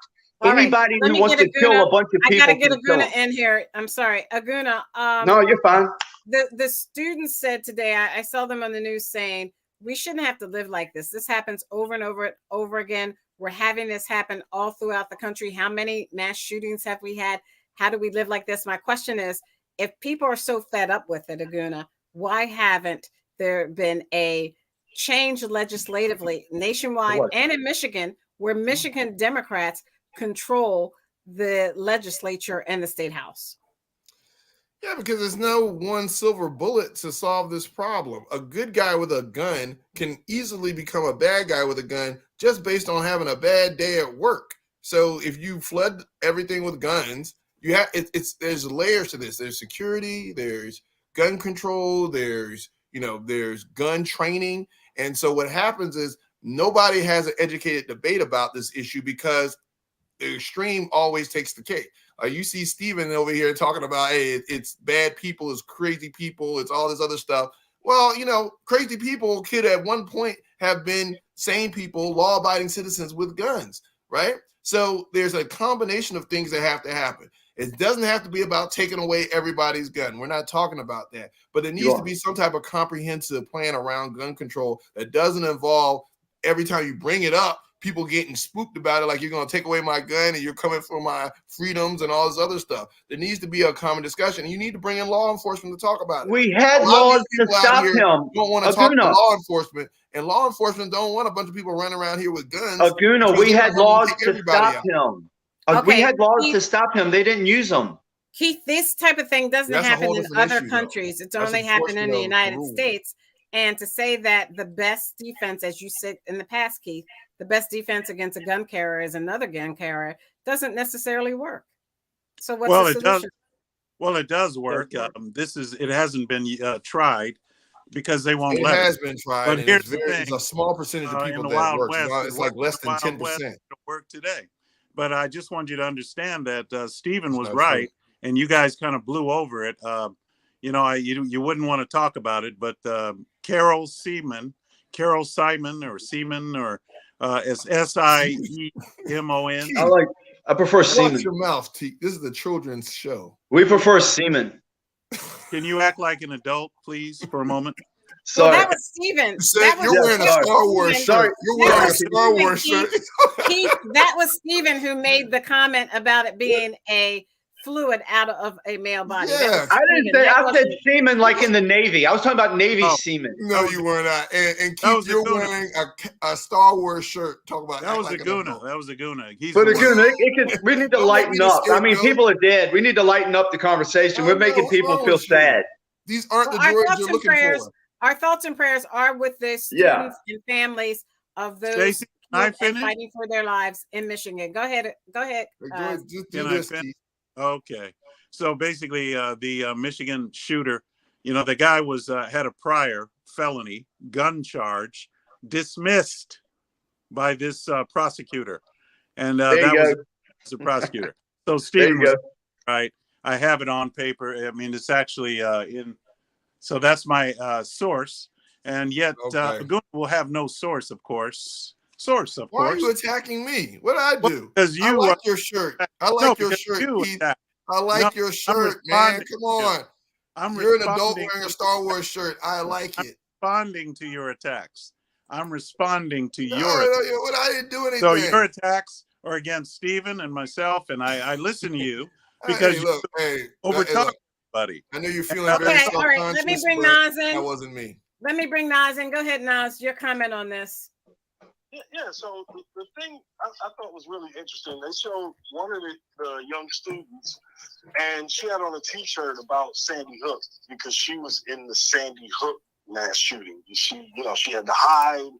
Speaker 7: Anybody who wants to kill a bunch of people.
Speaker 2: I gotta get Aguna in here. I'm sorry, Aguna.
Speaker 7: No, you're fine.
Speaker 2: The students said today, I saw them on the news saying, we shouldn't have to live like this. This happens over and over again. We're having this happen all throughout the country. How many mass shootings have we had? How do we live like this? My question is, if people are so fed up with it, Aguna, why haven't there been a change legislatively nationwide and in Michigan, where Michigan Democrats control the legislature and the state house?
Speaker 4: Yeah, because there's no one silver bullet to solve this problem. A good guy with a gun can easily become a bad guy with a gun just based on having a bad day at work. So if you flood everything with guns, you have there's layers to this. There's security, there's gun control, there's gun training. And so what happens is nobody has an educated debate about this issue, because the extreme always takes the cake. You see Steven over here talking about, hey, it's bad people, it's crazy people, it's all this other stuff. Well, crazy people could at one point have been sane people, law-abiding citizens with guns, right? So there's a combination of things that have to happen. It doesn't have to be about taking away everybody's gun. We're not talking about that. But there needs to be some type of comprehensive plan around gun control that doesn't involve every time you bring it up, people getting spooked about it, like you're going to take away my gun and you're coming for my freedoms and all this other stuff. There needs to be a common discussion. And you need to bring in law enforcement to talk about it.
Speaker 7: We had laws to stop him.
Speaker 4: Don't want to talk to law enforcement, and law enforcement don't want a bunch of people running around here with guns.
Speaker 7: Aguna, we had laws to stop him. We had laws to stop him. They didn't use them.
Speaker 2: Keith, this type of thing doesn't happen in other countries. It's only happened in the United States. And to say that the best defense, as you said in the past, Keith, the best defense against a gun carrier is another gun carrier, doesn't necessarily work. So what's the solution?
Speaker 5: It does work. It hasn't been tried because they won't let it.
Speaker 4: It has been tried.
Speaker 5: But here's the thing.
Speaker 4: It's a small percentage of people that work. It's like less than 10%.
Speaker 5: Work today. But I just want you to understand that Stephen was right, and you guys kind of blew over it. You wouldn't want to talk about it, but Carol Simon, or it's Simon.
Speaker 7: I prefer Seaman.
Speaker 4: Watch your mouth, T. This is the children's show.
Speaker 7: We prefer Seaman.
Speaker 5: Can you act like an adult, please, for a moment?
Speaker 2: Sorry. Well, that was Steven.
Speaker 4: You're wearing a Star Wars shirt. You're wearing a Star Wars shirt.
Speaker 2: That was Steven who made the comment about it being a fluid out of a male body.
Speaker 4: Yeah.
Speaker 7: I didn't say. I said semen like in the Navy. I was talking about Navy semen.
Speaker 4: No, you were not. And Keith, you're wearing a Star Wars shirt. Talk about
Speaker 5: that was Aguna. That was Aguna.
Speaker 7: But Aguna, we need to lighten up. I mean, people are dead. We need to lighten up the conversation. We're making people feel sad.
Speaker 4: These aren't the droids you're looking for.
Speaker 2: Our thoughts and prayers are with the students and families of those who are fighting for their lives in Michigan. Go ahead.
Speaker 4: Just do this, Keith.
Speaker 5: Okay, so basically, the Michigan shooter, the guy had a prior felony gun charge, dismissed by this prosecutor, and the prosecutor. So
Speaker 3: There
Speaker 5: Stephen
Speaker 3: you
Speaker 5: was
Speaker 3: go.
Speaker 5: right. I have it on paper. I mean, it's actually in. So that's my source. And yet,
Speaker 4: Okay.
Speaker 5: Aguna will have no source, of course.
Speaker 4: Why are you attacking me? What did I do?
Speaker 5: Because
Speaker 4: I
Speaker 5: you
Speaker 4: like your shirt. I
Speaker 5: no,
Speaker 4: like your
Speaker 5: because
Speaker 4: shirt,
Speaker 5: you
Speaker 4: Keith.
Speaker 5: attacked.
Speaker 4: I like
Speaker 5: No,
Speaker 4: your
Speaker 5: I'm
Speaker 4: shirt, man.
Speaker 5: responding
Speaker 4: Come
Speaker 5: to you.
Speaker 4: on.
Speaker 5: I'm
Speaker 4: You're an adult
Speaker 5: responding.
Speaker 4: wearing a Star Wars shirt. I like
Speaker 5: I'm
Speaker 4: it.
Speaker 5: responding to your attacks. I'm responding to
Speaker 4: No,
Speaker 5: your attacks.
Speaker 4: what I didn't do
Speaker 5: So
Speaker 4: anything.
Speaker 5: your attacks are against Stephen and myself, and I listen to you because
Speaker 4: Hey,
Speaker 5: you
Speaker 4: look, hey,
Speaker 5: overtalk
Speaker 4: look.
Speaker 5: everybody.
Speaker 4: I know you're feeling very
Speaker 2: Okay, all right. Let me
Speaker 4: self-conscious,
Speaker 2: bring
Speaker 4: but
Speaker 2: Nas in.
Speaker 4: that wasn't me.
Speaker 2: Let me bring Nas in. Go ahead, Nas. Your comment on this.
Speaker 6: Yeah, so the thing I thought was really interesting, they showed one of the young students, and she had on a T-shirt about Sandy Hook because she was in the Sandy Hook mass shooting. She had to hide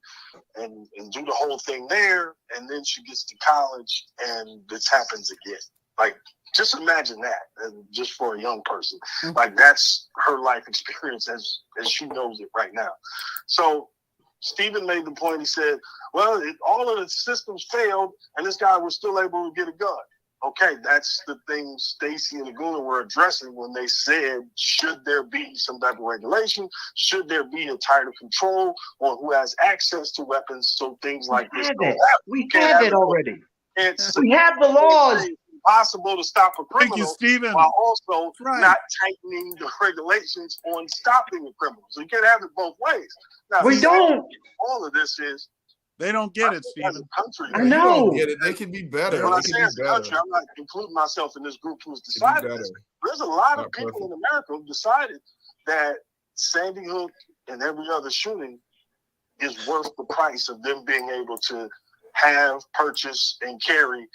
Speaker 6: and do the whole thing there, and then she gets to college, and this happens again. Like, just imagine that, and just for a young person, like that's her life experience as she knows it right now. So Stephen made the point. He said, well, all of the systems failed, and this guy was still able to get a gun. Okay, that's the thing Stacey and Aguna were addressing when they said, should there be some type of regulation? Should there be a tighter control on who has access to weapons so things like this don't happen?
Speaker 7: We have it already.
Speaker 6: It's
Speaker 7: We have the laws.
Speaker 6: impossible to stop a
Speaker 5: Thank you,
Speaker 6: criminal
Speaker 5: Stephen.
Speaker 6: while also
Speaker 5: Right.
Speaker 6: not tightening the regulations on stopping a criminal. So you can't have it both ways. Now,
Speaker 7: We don't.
Speaker 6: all of this is
Speaker 5: They don't get it,
Speaker 6: as
Speaker 5: Stephen.
Speaker 6: a country.
Speaker 7: I
Speaker 4: You
Speaker 7: know.
Speaker 4: don't get it. They can be better.
Speaker 6: When I
Speaker 4: They
Speaker 6: say
Speaker 4: can
Speaker 6: as
Speaker 4: be
Speaker 6: a country,
Speaker 4: better.
Speaker 6: I'm not including myself in this group who's
Speaker 4: They can
Speaker 6: decided
Speaker 4: be
Speaker 6: this.
Speaker 4: better.
Speaker 6: There's a lot of
Speaker 4: Not
Speaker 6: people
Speaker 4: perfect.
Speaker 6: in America who decided that Sandy Hook and every other shooting is worth the price of them being able to have, purchase, and carry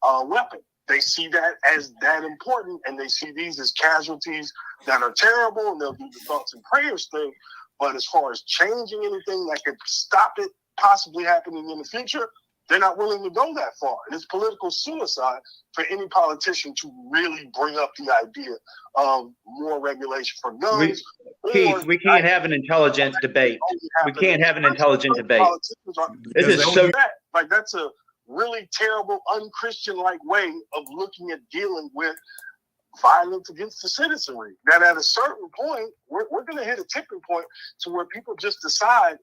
Speaker 6: a weapon. They see that as that important, and they see these as casualties that are terrible, and they'll do the thoughts and prayers thing. But as far as changing anything that could stop it possibly happening in the future, they're not willing to go that far. And it's political suicide for any politician to really bring up the idea of more regulation for guns.
Speaker 7: Keith, we can't have an intelligent debate. We can't have an intelligent debate. This is so.
Speaker 6: Like, that's a really terrible, unchristian-like way of looking at dealing with violence against the citizenry. That at a certain point, we're going to hit a tipping point to where people just decide,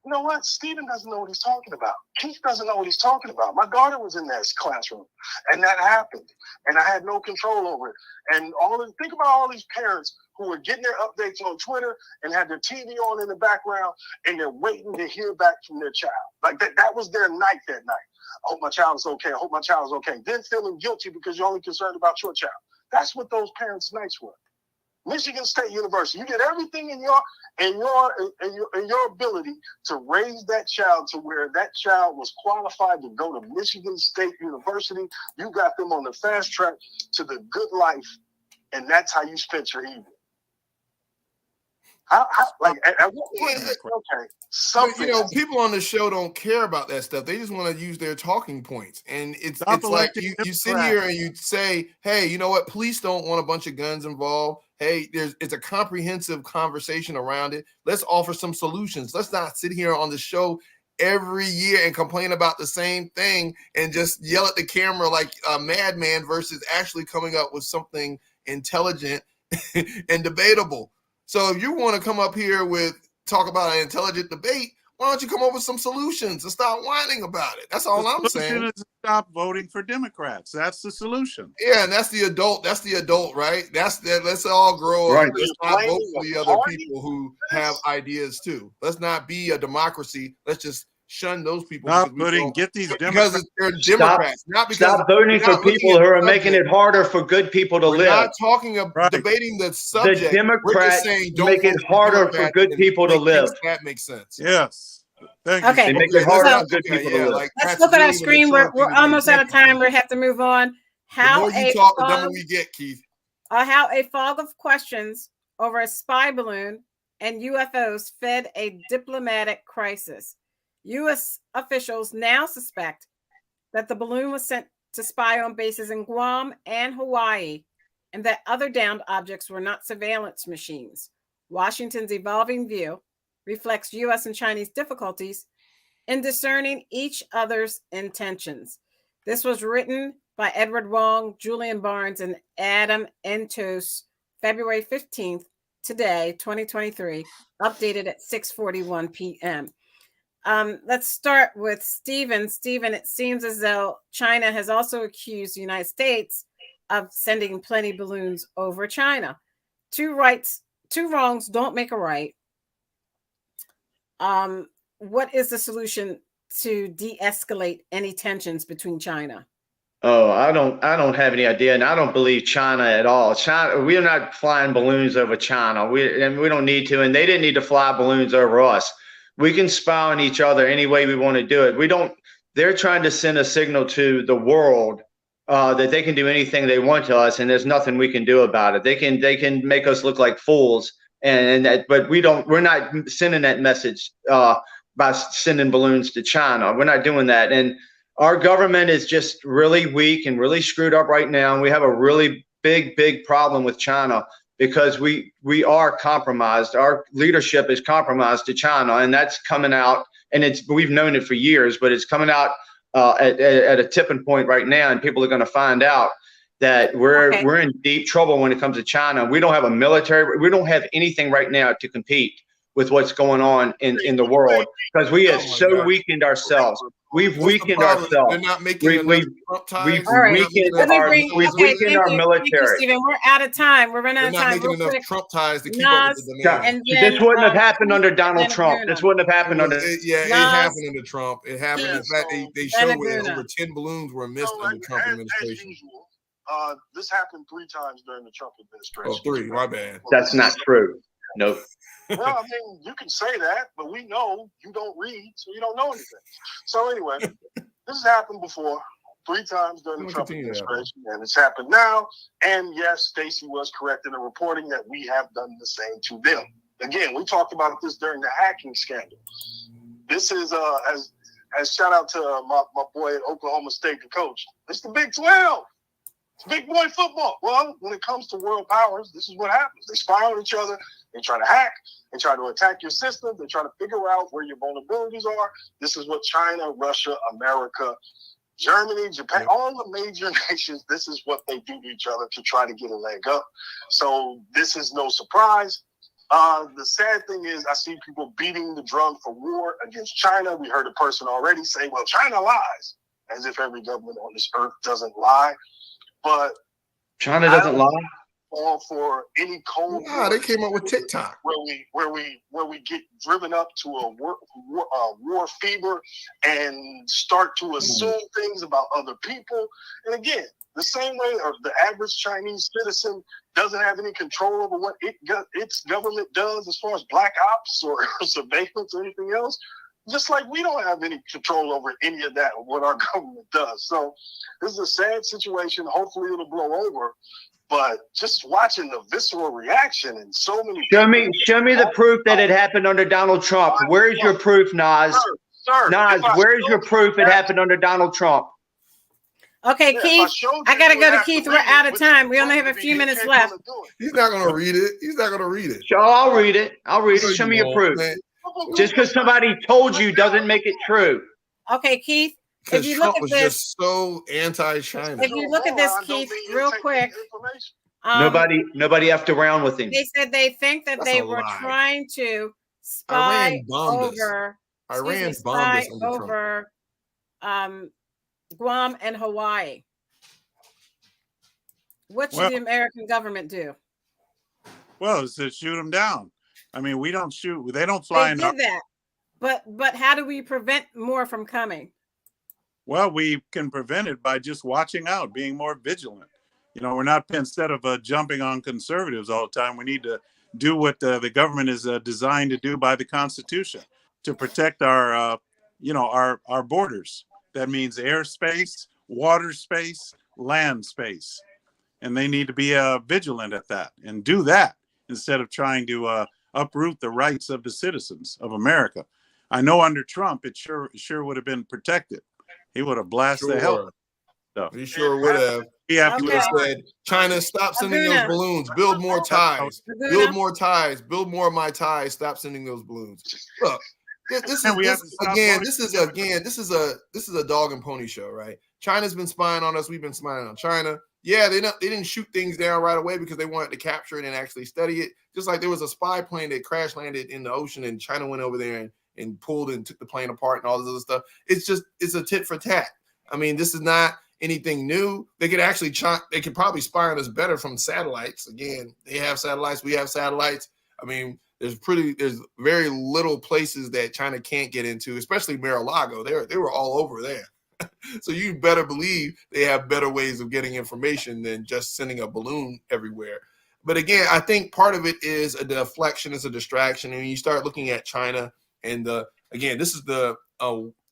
Speaker 6: you know what, Stephen doesn't know what he's talking about. Keith doesn't know what he's talking about. My daughter was in that classroom, and that happened, and I had no control over it. And think about all these parents who were getting their updates on Twitter and had their TV on in the background, and they're waiting to hear back from their child. Like that was their night that night. I hope my child is okay. I hope my child is okay. Then feeling guilty because you're only concerned about your child. That's what those parents' nights were. Michigan State University. You did everything in your ability to raise that child to where that child was qualified to go to Michigan State University. You got them on the fast track to the good life, and that's how you spent your evening. At what point? Okay,
Speaker 4: But, people on the show don't care about that stuff. They just want to use their talking points. And it's like you sit here and you say, hey, you know what? Police don't want a bunch of guns involved. Hey, it's a comprehensive conversation around it. Let's offer some solutions. Let's not sit here on the show every year and complain about the same thing and just yell at the camera like a madman versus actually coming up with something intelligent and debatable. So if you want to come up here talk about an intelligent debate, why don't you come up with some solutions and stop whining about it? That's all I'm saying.
Speaker 5: The solution is stop voting for Democrats. That's the solution.
Speaker 4: Yeah, and that's the adult, right? Let's all grow up. Let's not vote for the other people who have ideas too. Let's not be a democracy. Let's just shun those people.
Speaker 5: Get these Democrats.
Speaker 4: Because they're Democrats, not because
Speaker 7: stop voting for people who are making it harder for good people to live.
Speaker 4: We're not talking about debating the subject.
Speaker 7: The Democrats make it harder for good people to live.
Speaker 4: That makes sense.
Speaker 5: Yes. Thank you.
Speaker 2: Okay.
Speaker 7: They make it harder for good people to live.
Speaker 2: Let's look at our screen. We're almost out of time. We have to move on.
Speaker 4: The more you talk, the dumber we get, Keith.
Speaker 2: How a fog of questions over a spy balloon and UFOs fed a diplomatic crisis. U.S. officials now suspect that the balloon was sent to spy on bases in Guam and Hawaii, and that other downed objects were not surveillance machines. Washington's evolving view reflects U.S. and Chinese difficulties in discerning each other's intentions. This was written by Edward Wong, Julian Barnes, and Adam Entos, February 15th, today, 2023, updated at 6:41 p.m. Let's start with Stephen. Stephen, it seems as though China has also accused the United States of sending plenty balloons over China. Two wrongs don't make a right. What is the solution to de-escalate any tensions between China?
Speaker 7: Oh, I don't have any idea, and I don't believe China at all. China, we are not flying balloons over China. We don't need to, and they didn't need to fly balloons over us. We can spy on each other any way we want to do it. We don't. They're trying to send a signal to the world that they can do anything they want to us, and there's nothing we can do about it. They can make us look like fools, but we don't. We're not sending that message by sending balloons to China. We're not doing that, and our government is just really weak and really screwed up right now. And we have a really big problem with China because we are compromised. Our leadership is compromised to China, and that's coming out. And we've known it for years, but it's coming out at a tipping point right now, and people are going to find out that we're in deep trouble when it comes to China. We don't have a military. We don't have anything right now to compete with what's going on in the world because we have weakened ourselves. We've weakened ourselves.
Speaker 4: They're not making enough Trump ties.
Speaker 7: We've weakened our military.
Speaker 2: Stephen, we're out of time. We're running out of time.
Speaker 4: They're not making enough Trump ties to keep up with the demand.
Speaker 7: This wouldn't have happened under Donald Trump. This wouldn't have happened under.
Speaker 4: Yeah, it happened under Trump. It happened. In fact, they showed it. Over 10 balloons were missed under the Trump administration.
Speaker 6: This happened 3 times during the Trump administration.
Speaker 4: Oh, 3. My bad.
Speaker 7: That's not true. Nope.
Speaker 6: Well, I mean, you can say that, but we know you don't read, so you don't know anything. So anyway, this has happened before 3 times during the Trump administration, and it's happened now. And yes, Stacey was correct in the reporting that we have done the same to them. Again, we talked about this during the hacking scandal. This is as shout out to my boy at Oklahoma State, the coach. It's the Big 12. It's big boy football. Well, when it comes to world powers, this is what happens. They spy on each other. They try to hack. They try to attack your system. They try to figure out where your vulnerabilities are. This is what China, Russia, America, Germany, Japan, all the major nations, this is what they do to each other to try to get a leg up. So this is no surprise. The sad thing is I see people beating the drum for war against China. We heard a person already say, well, China lies, as if every government on this earth doesn't lie. But
Speaker 7: China doesn't lie.
Speaker 6: All for any cold.
Speaker 4: They came up with TikTok,
Speaker 6: where we get driven up to a war fever and start to assume things about other people. And again, the same way the average Chinese citizen doesn't have any control over what its government does as far as black ops or surveillance or anything else. Just like we don't have any control over any of that, what our government does. So this is a sad situation. Hopefully it'll blow over. But just watching the visceral reaction and so many
Speaker 7: show me the proof that it happened under Donald Trump. Where's your proof, Nas?
Speaker 6: Sir,
Speaker 7: Nas, where's your proof it happened under Donald Trump?
Speaker 2: Okay, Keith, I gotta go to Keith. We're out of time. We only have a few minutes left.
Speaker 4: He's not gonna read it. He's not gonna read it.
Speaker 7: Sure, I'll read it. Show me your proof. Man. Just because somebody told you doesn't make it true.
Speaker 2: Okay, Keith.
Speaker 4: If you look at this, just so anti-China.
Speaker 2: If you look at this, Keith, real quick.
Speaker 7: Nobody effed around with him.
Speaker 2: They said they think that they were trying to spy over Guam and Hawaii. What should the American government do?
Speaker 5: Well, it's to shoot them down. I mean, we don't shoot. They don't fly.
Speaker 2: They did that, but how do we prevent more from coming?
Speaker 5: Well, we can prevent it by just watching out, being more vigilant. You know, we're not, instead of jumping on conservatives all the time, we need to do what the government is designed to do by the Constitution to protect our borders. That means airspace, water space, land space. And they need to be vigilant at that and do that instead of trying to uproot the rights of the citizens of America. I know under Trump, it sure would have been protected. He would have blasted the hell out of
Speaker 4: He sure would have. He would have said, China, stop sending those balloons. Build more ties. Build more ties. Build more of my ties. Stop sending those balloons. Look, this is a dog and pony show, right? China's been spying on us. We've been spying on China. Yeah, they didn't shoot things down right away because they wanted to capture it and actually study it. Just like there was a spy plane that crash landed in the ocean and China went over there and pulled and took the plane apart and all this other stuff. It's a tit for tat. I mean, this is not anything new. They could probably spy on us better from satellites. Again, they have satellites. We have satellites. I mean, there's very little places that China can't get into, especially Mar-a-Lago. They were all over there. So you better believe they have better ways of getting information than just sending a balloon everywhere. But again, I think part of it is a deflection, it's a distraction. And when you start looking at China and again, this is the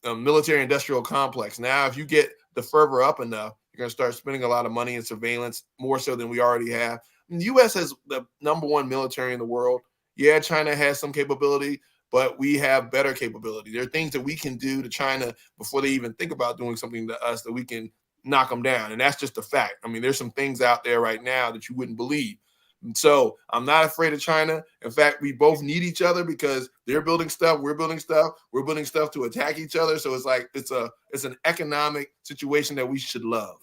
Speaker 4: military industrial complex. Now, if you get the fervor up enough, you're going to start spending a lot of money in surveillance, more so than we already have. And the U.S. has the #1 military in the world. Yeah, China has some capability, but we have better capability. There are things that we can do to China before they even think about doing something to us that we can knock them down. And that's just a fact. I mean, there's some things out there right now that you wouldn't believe. And so I'm not afraid of China. In fact, we both need each other because they're building stuff, we're building stuff to attack each other. So it's like it's an economic situation that we should love.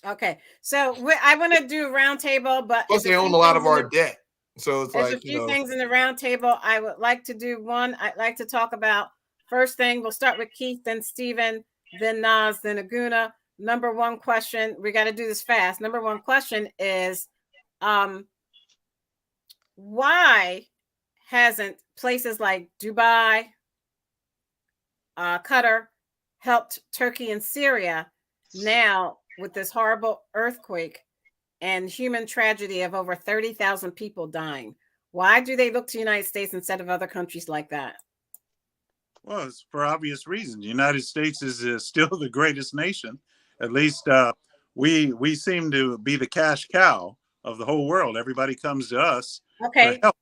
Speaker 2: Okay, so I want to do a roundtable, but
Speaker 4: plus they own a lot of our debt. So it's
Speaker 2: there's
Speaker 4: like
Speaker 2: a few things in the roundtable I would like to do. One, I'd like to talk about. First thing, we'll start with Keith, then Stephen, then Nas, then Aguna. Number one question, we got to do this fast. Number one question is, why hasn't places like Dubai, Qatar helped Turkey and Syria now with this horrible earthquake and human tragedy of over 30,000 people dying? Why do they look to the United States instead of other countries like that?
Speaker 5: Well, it's for obvious reasons. The United States is still the greatest nation. At least we seem to be the cash cow of the whole world. Everybody comes to us
Speaker 2: for
Speaker 5: help.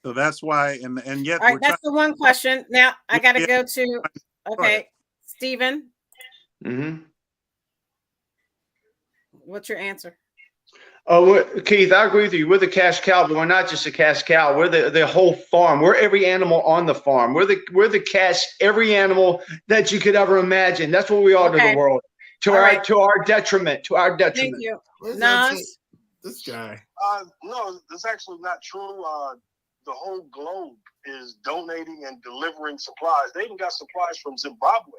Speaker 5: So that's why, and yet.
Speaker 2: All right, that's the one question. Now I got to go to, okay, Stephen.
Speaker 7: Mm-hmm.
Speaker 2: What's your answer?
Speaker 7: Oh, Keith, I agree with you. We're the cash cow, but we're not just a cash cow. We're the whole farm. We're every animal on the farm. We're the cash, every animal that you could ever imagine. That's what we are to the world, to our detriment.
Speaker 2: Thank you, Nas.
Speaker 4: This guy.
Speaker 6: No, that's actually not true. The whole globe is donating and delivering supplies. They even got supplies from Zimbabwe.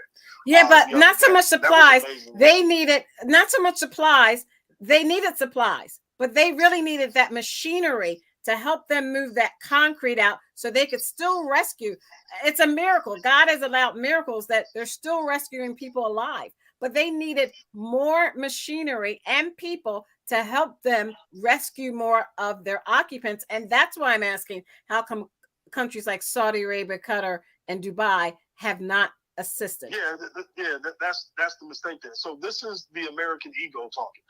Speaker 2: Yeah, but not so much supplies. They needed not so much supplies. They needed supplies, but they really needed that machinery to help them move that concrete out so they could still rescue. It's a miracle. God has allowed miracles that they're still rescuing people alive, but they needed more machinery and people to help them rescue more of their occupants. And that's why I'm asking, how come countries like Saudi Arabia, Qatar, and Dubai have not assisted?
Speaker 6: That's the mistake there. So this is the American ego talking.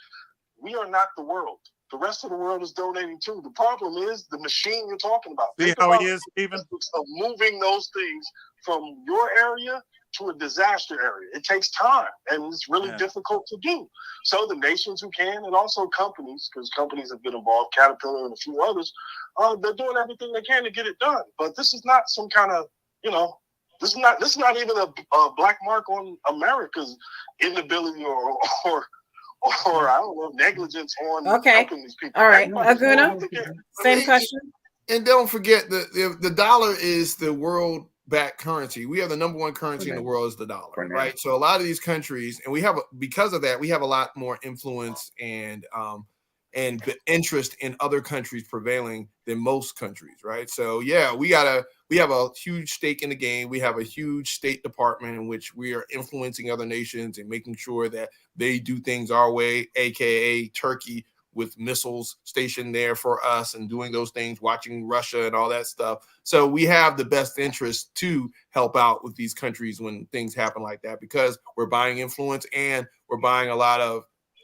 Speaker 6: We are not the world. The rest of the world is donating too. The problem is the machine you're talking about.
Speaker 5: See how it is, Stephen?
Speaker 6: Of moving those things from your area to a disaster area. It takes time, and it's really difficult to do. So the nations who can, and also companies, because companies have been involved, Caterpillar and a few others, they're doing everything they can to get it done. But this is not some kind of, this is not even a black mark on America's inability or I don't know, negligence on helping these people.
Speaker 2: All right, Aguna, same question.
Speaker 4: And don't forget the dollar is the world back currency. We have the #1 currency in the world is the dollar, right? So a lot of these countries, and because of that, we have a lot more influence and interest in other countries prevailing than most countries, right? So yeah, we have a huge stake in the game. We have a huge State Department in which we are influencing other nations and making sure that they do things our way, aka Turkey with missiles stationed there for us and doing those things, watching Russia and all that stuff. So we have the best interest to help out with these countries when things happen like that, because we're buying influence and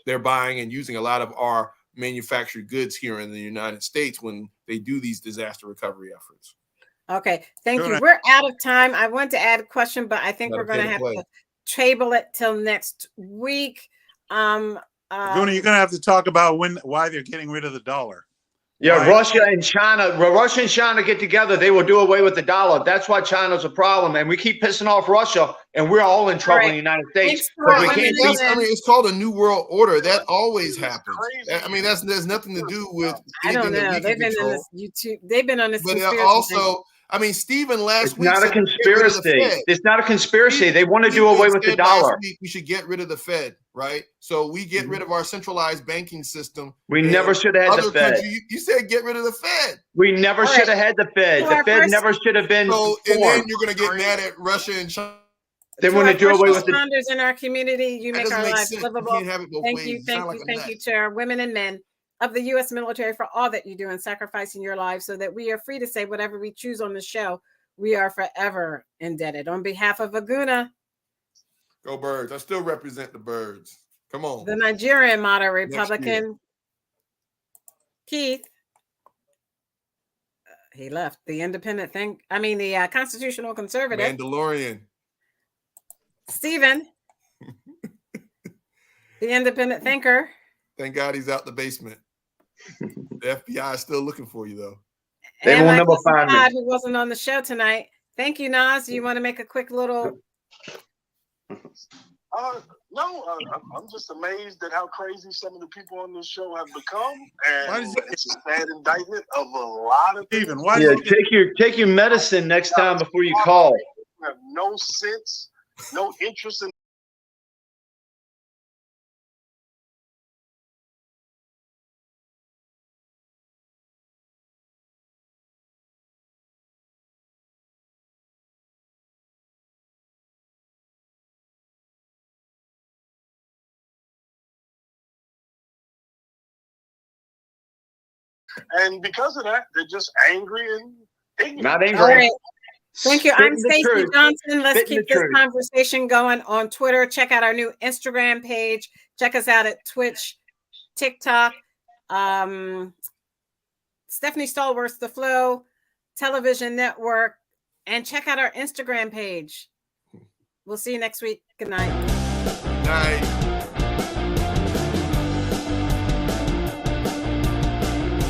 Speaker 4: they're buying and using a lot of our manufactured goods here in the United States when they do these disaster recovery efforts.
Speaker 2: Okay, thank you. We're out of time. I want to add a question, but I think we're going to have to table it till next week.
Speaker 5: You're going to have to talk about why they're getting rid of the dollar.
Speaker 7: Yeah, Russia and China get together, they will do away with the dollar. That's why China's a problem. And we keep pissing off Russia and we're all in trouble
Speaker 2: right.
Speaker 7: in the United States.
Speaker 2: Thanks,
Speaker 7: But we
Speaker 2: Roy.
Speaker 7: can't
Speaker 2: That's-
Speaker 7: be.
Speaker 4: I mean, it's called a new world order. That always happens. I mean, there's nothing to do with
Speaker 2: I don't
Speaker 4: anything
Speaker 2: know.
Speaker 4: that we
Speaker 2: They've
Speaker 4: can
Speaker 2: been on
Speaker 4: control.
Speaker 2: this YouTube. They've been on this.
Speaker 4: But
Speaker 2: conspiracy
Speaker 4: also,
Speaker 2: thing.
Speaker 4: I mean, Stephen last
Speaker 7: It's
Speaker 4: week
Speaker 7: not a
Speaker 4: said get rid of the
Speaker 7: conspiracy.
Speaker 4: Fed.
Speaker 7: It's not a conspiracy. They want to do
Speaker 4: Stephen
Speaker 7: away with the
Speaker 4: said last
Speaker 7: dollar.
Speaker 4: week we should get rid of the Fed, right? So we get rid of our centralized banking system.
Speaker 7: We
Speaker 4: and
Speaker 7: never should have had the
Speaker 4: other
Speaker 7: Fed.
Speaker 4: countries- You said get rid of the Fed.
Speaker 7: We never
Speaker 2: All
Speaker 7: should
Speaker 2: right.
Speaker 7: have had the Fed.
Speaker 2: So
Speaker 7: The
Speaker 2: our
Speaker 7: Fed
Speaker 2: first-
Speaker 7: never should have been
Speaker 4: So and then
Speaker 7: formed.
Speaker 4: you're going to get mad at Russia and China.
Speaker 7: They
Speaker 2: To
Speaker 7: want
Speaker 2: our
Speaker 7: to do
Speaker 2: first
Speaker 7: away with the.
Speaker 2: responders in our community, you
Speaker 4: That
Speaker 2: make
Speaker 4: doesn't
Speaker 2: our
Speaker 4: make
Speaker 2: lives
Speaker 4: sense. You
Speaker 2: livable.
Speaker 4: can't have it both
Speaker 2: Thank
Speaker 4: ways.
Speaker 2: you,
Speaker 4: You
Speaker 2: thank
Speaker 4: sound
Speaker 2: you,
Speaker 4: like a
Speaker 2: thank
Speaker 4: nut.
Speaker 2: you to our women and men of the U.S. military for all that you do in sacrificing your lives so that we are free to say whatever we choose on the show. We are forever indebted. On behalf of Aguna,
Speaker 4: Go Birds. I still represent the Birds. Come on.
Speaker 2: the Nigerian model
Speaker 4: Next year.
Speaker 2: Republican, Keith, he left. The independent the constitutional conservative,
Speaker 4: Mandalorian.
Speaker 2: Stephen, the independent thinker,
Speaker 4: Thank God he's out the basement. The FBI is still looking for you, though.
Speaker 7: They
Speaker 2: and
Speaker 7: will
Speaker 2: my
Speaker 7: never
Speaker 2: cousin
Speaker 7: find me.
Speaker 2: Todd, who wasn't on the show tonight. Thank you, Nas. You want to make a quick little?
Speaker 6: No, I'm just amazed at how crazy some of the people on this show have become,
Speaker 5: Why
Speaker 6: and
Speaker 5: does it-
Speaker 6: it's a sad indictment of a lot of
Speaker 5: Stephen,
Speaker 6: things.
Speaker 5: why
Speaker 7: Yeah,
Speaker 5: did you
Speaker 7: take your medicine next time before you call.
Speaker 6: You have no sense, no interest in. And because of that, they're just angry and ignorant.
Speaker 7: Not
Speaker 2: All
Speaker 7: angry.
Speaker 2: right. Thank you. I'm
Speaker 7: Spitting the
Speaker 2: Stacey
Speaker 7: truth.
Speaker 2: Johnson. Let's
Speaker 7: Spitting
Speaker 2: keep
Speaker 7: the
Speaker 2: this
Speaker 7: truth.
Speaker 2: conversation going on Twitter. Check out our new Instagram page. Check us out at Twitch, TikTok. Stephanie Stallworth, The Flow Television Network, and check out our Instagram page. We'll see you next week. Good night.
Speaker 4: Night.